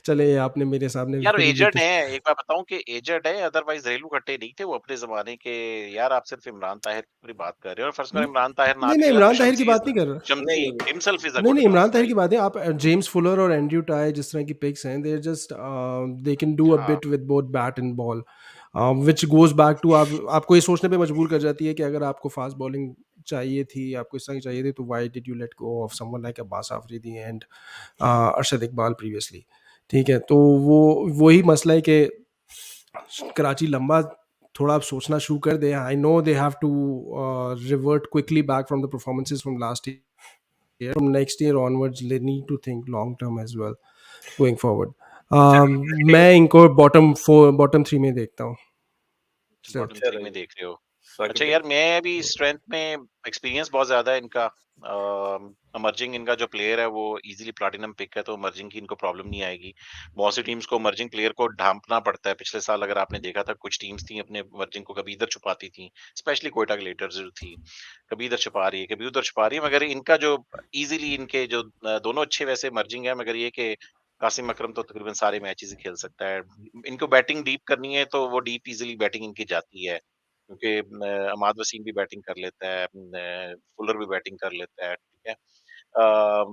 चले आपने मेरे सामने
यार
मेरी
एजेड
वीकनेस
है, एक बात बताऊं कि एजेड है, अदरवाइज घरेलू खट्टे नहीं थे वो अपने जमाने के। यार आप सिर्फ इमरान ताहिर की पूरी बात कर रहे हो, और फर्स्ट कर इमरान ताहिर ना
नहीं
भी
नहीं,
अगर तो
इमरान ताहिर की
शम्सी
बात नहीं कर रहा।
शम्सी
नहीं
हिमसेल्फ इज अ
नहीं
गुड
नहीं, इमरान
इनफ,
ताहिर की
राइट?
बात है। आप जेम्स फुलर और एंड्रयू टाई जिस तरह की पिक्स हैं, they just they can do a
हाँ
bit with both bat and ball, which goes back to आप आपको ये सोचने पे मजबूर कर जाती है कि अगर आपको फास्ट बॉलिंग चाहिए थी, आपको इस तरह की चाहिए थी, तो why did you let go of someone like Abbas Afridi and Arshad Iqbal previously. ठीक है, तो वो वही मसला है कि कराची लंबा थोड़ा अब सोचना शुरू कर दे। I know they have to revert quickly back from the performances from last year, from next year onwards they need to think long term as well going forward.
चलो
मैं इनको बॉटम 3 में देखता हूँ still।
बॉटम 3
चलो
में
जी,
देख रहे हो।
साकिब
अच्छा
भाई।
यार, मैं भी स्ट्रेंथ में एक्सपीरियंस बहुत ज्यादा है इनका। अमर्जिंग इनका जो प्लेयर है वो इजीली प्लैटिनम पिक है, तो अमर्जिंग की इनको प्रॉब्लम नहीं आएगी। बहुत सी टीम्स को अमर्जिंग प्लेयर को ढांपना पड़ता है। पिछले साल अगर आपने देखा था, कुछ टीम्स थी अपने अमर्जिंग को कभी इधर छुपाती थी, स्पेशली कोयटा ग्लेटर्स जो थी, कभी इधर छुपा रही है, कभी उधर छुपा रही है। मगर इनका जो इजीली इनके जो दोनों अच्छे वैसे अमर्जिंग है, मगर ये कि कासिम अकरम तो तकरीबन सारे मैचेस ही खेल सकता है। इनको बैटिंग डीप करनी है तो वो डीप इजीली बैटिंग इनकी जाती है, क्योंकि अमाद वसीम भी बैटिंग कर लेता है, फुलर भी बैटिंग कर लेता है, ठीक है।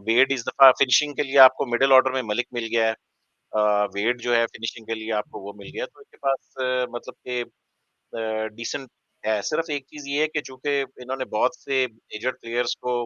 वेड इस दफा फिनिशिंग के लिए आपको मिडिल ऑर्डर में मलिक मिल गया है। वेड जो है फिनिशिंग के लिए आपको वो मिल गया, तो इनके पास मतलब कि डिसेंट है। सिर्फ एक चीज ये है कि चूंकि इन्होंने बहुत से एजेड प्लेयर्स को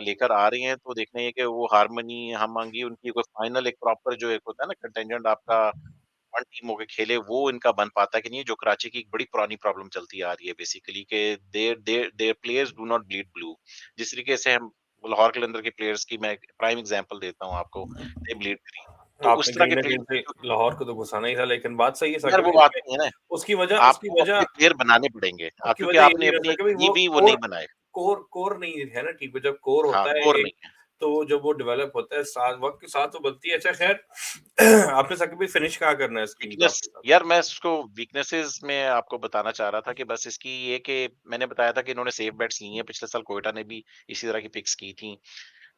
लेकर आ रही हैं, तो देखना ये कि वो हारमनी हमआंगी उनकी कोई फाइनल एक प्रॉपर जो एक होता है ना कंटेंजेंट आपका वन टीम होके खेले, वो इनका बन पाता है कि नहीं, जो कराची की एक बड़ी पुरानी प्रॉब्लम चलती आ रही है बेसिकली, कि their their their players do not bleed blue. जिस तरीके से हम लाहौर कलंदर के प्लेयर्स की मैं प्राइम एग्जांपल देता हूँ आपको, दे ब्लीड ग्रीन। तो
आपने
उस तरह
कहीं
के
ना कहीं से
प्लेयर,
लाहौर को तो घुसाना ही था, लेकिन बात सही है
यार
साकिब
वो
भाई,
बात
लेकिन
नहीं है ना,
उसकी वजह उसकी
आपको अपने
वजह
प्लेयर बनाने पड़ेंगे,
उसकी
क्योंकि
वजह ये
आपने
नहीं रह
अपनी
सकता कि वो
टीवी वो
कोर
नहीं बनाए।
कोर कोर नहीं है ना टीम पे। जब कोर
हाँ,
होता है
कोर
एक,
नहीं है।
तो जब वो डेवलप होता है साथ वक्त के साथ तो बनती है। अच्छा खैर, आपने साकिब भाई फिनिश कहाँ करना है इस टीम को
वीकनेस,
आपके साथ?
यार मैं उसको वीकनेसेस में आपको बताना चाह रहा था कि बस इसकी ये कि मैंने बताया था कि इन्होंने सेफ बेट्स ली हैं। पिछले साल कोयटा ने भी इसी तरह की पिक्स की थी,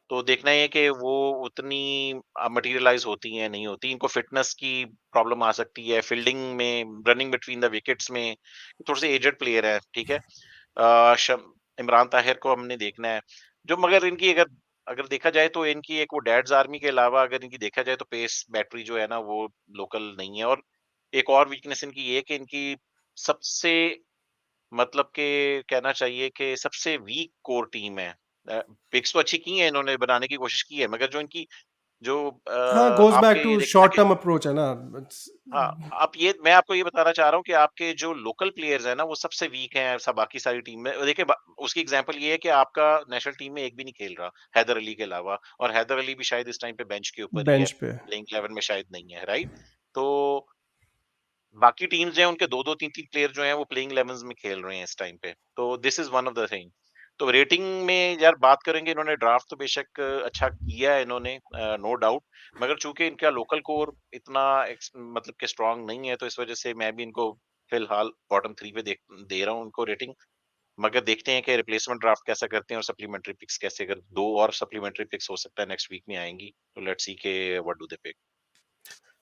तो देखना ये कि वो उतनी मटेरियलाइज होती हैं नहीं होती। इनको फिटनेस की प्रॉब्लम आ सकती है, फील्डिंग में, रनिंग बिटवीन द विकेट्स में थोड़े से एजेड प्लेयर है, ठीक है। इमरान ताहिर को हमने देखना है, जो मगर इनकी अगर अगर देखा जाए तो इनकी एक वो डैड्स आर्मी के अलावा अगर इनकी देखा जाए तो पेस बैटरी जो है ना वो लोकल नहीं है। और एक और वीकनेस इनकी ये है कि इनकी सबसे मतलब के कहना चाहिए कि सबसे वीक कोर टीम है। पिक्स तो अच्छी की है, इन्होंने बनाने की कोशिश की है, मगर जो इनकी जो
हाँ, गोज बैक
आपके
टू
ये देखना
शॉर्ट
कि
टर्म अप्रोच है ना।
हाँ, आप ये मैं आपको ये बताना चाह रहा हूँ कि आपके जो लोकल प्लेयर्स हैं ना वो सबसे वीक हैं सब बाकी सारी टीम में। देखिए उसकी एग्जांपल ये है कि आपका नेशनल टीम में एक भी नहीं खेल रहा हैदर अली के अलावा, और हैदर अली भी शायद इस टाइम पे बेंच के ऊपर ही है,
बेंच पे।
प्लेइंग 11 में शायद नहीं है, राइट? तो बाकी टीम्स जो हैं उनके 2-2 3-3 प्लेयर जो हैं वो प्लेइंग 11s में खेल रहे हैं इस टाइम पे। तो this is one of the thing. तो रेटिंग में यार बात करेंगे, इन्होंने ड्राफ्ट तो बेशक अच्छा किया है इन्होंने, नो डाउट। मगर चूंकि इनका लोकल कोर इतना मतलब कि स्ट्रांग नहीं है, तो इस वजह से मैं भी इनको फिलहाल बॉटम 3 पे दे रहा हूँ उनको रेटिंग। मगर देखते हैं कि रिप्लेसमेंट ड्राफ्ट कैसा करते हैं और सप्लीमेंट्री पिक्स कैसे, अगर 2 और सप्लीमेंट्री पिक्स हो सकता है नेक्स्ट वीक में आएंगी, तो लेट्स सी के व्हाट डू दे पिक।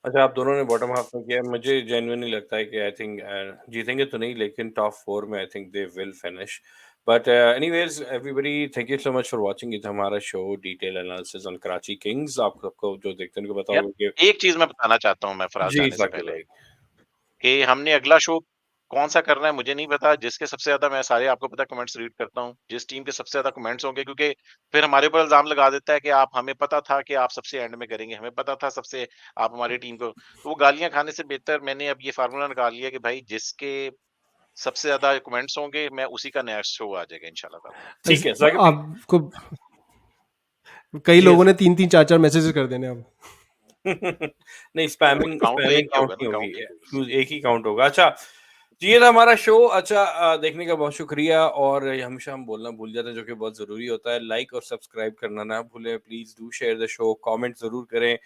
अच्छा, आप दोनों ने बॉटम हाफ में किया। मुझे जेन्युइनली लगता है कि आई थिंक जीतेंगे तो नहीं, लेकिन टॉप 4 में आई think they will finish. But anyways everybody, thank you so much for watching. ये था हमारा show, detail analysis on Karachi Kings. आप सबको जो देखते हैं उनको पता
यार
होगा कि
एक चीज मैं बताना चाहता हूँ मैं फराज
जी
जाने से
साकिब
पहले,
भाई।
कि हमने अगला शो कौन-सा करना है मुझे नहीं पता, जिसके सबसे ज़्यादा मैं सारे आपको पता है कमेंट्स रीड करता हूँ, जिस टीम के सबसे ज़्यादा कमेंट्स होंगे, क्योंकि फिर हमारे ऊपर इल्ज़ाम लगा देता है कि आप हमें पता था कि आप सबसे एंड में करेंगे, हमें पता था सबसे आप हमारी टीम को, तो वो गालियाँ खाने से बेहतर मैंने अब ये फ़ॉर्मूला निकाल लिया कि भाई जिसके सबसे ज़्यादा कमेंट्स होंगे, मैं उसी का नया शो आ जाएगा इंशाल्लाह ताला।
ठीक है साकिब भाई।
आपको कई
जी
लोगों ने 3-3 4-4 मैसेजेस कर देने अब।
नहीं,
वो
स्पैमिंग
काउंट तो
स्पैमिंग
एक ही
काउंट
होगा ना,
नहीं होगी,
काउंट एक ही होगा।
एक ही काउंट होगा। अच्छा, जी ये था हमारा शो। अच्छा, देखने का बहुत शुक्रिया। और हमेशा हम बोलना भूल जाते हैं, जो कि बहुत ज़रूरी होता है। लाइक और सब्सक्राइब करना ना भूलें। Please do share the show, comment ज़रूर करें।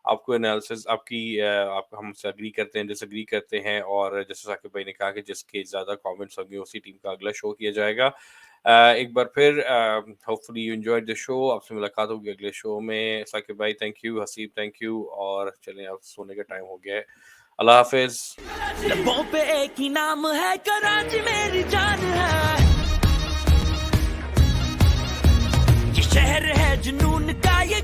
आपको एनालिसिस आपकी आप हमसे एग्री करते हैं, डिसएग्री करते हैं, और जैसे साकिब भाई ने कहा कि जिसके ज़्यादा कमेंट्स होंगे उसी टीम का अगला शो किया जाएगा। एक बार फिर hopefully you enjoyed the show. आपसे मुलाकात होगी अगले शो में। साकिब भाई thank you, Haseeb thank you, और चलें अब सोने का टाइम हो गया है। अल्लाह हाफिज।
लबों पे एक ही नाम है, कराची मेरी जान है। ये शहर है जुनून का, ये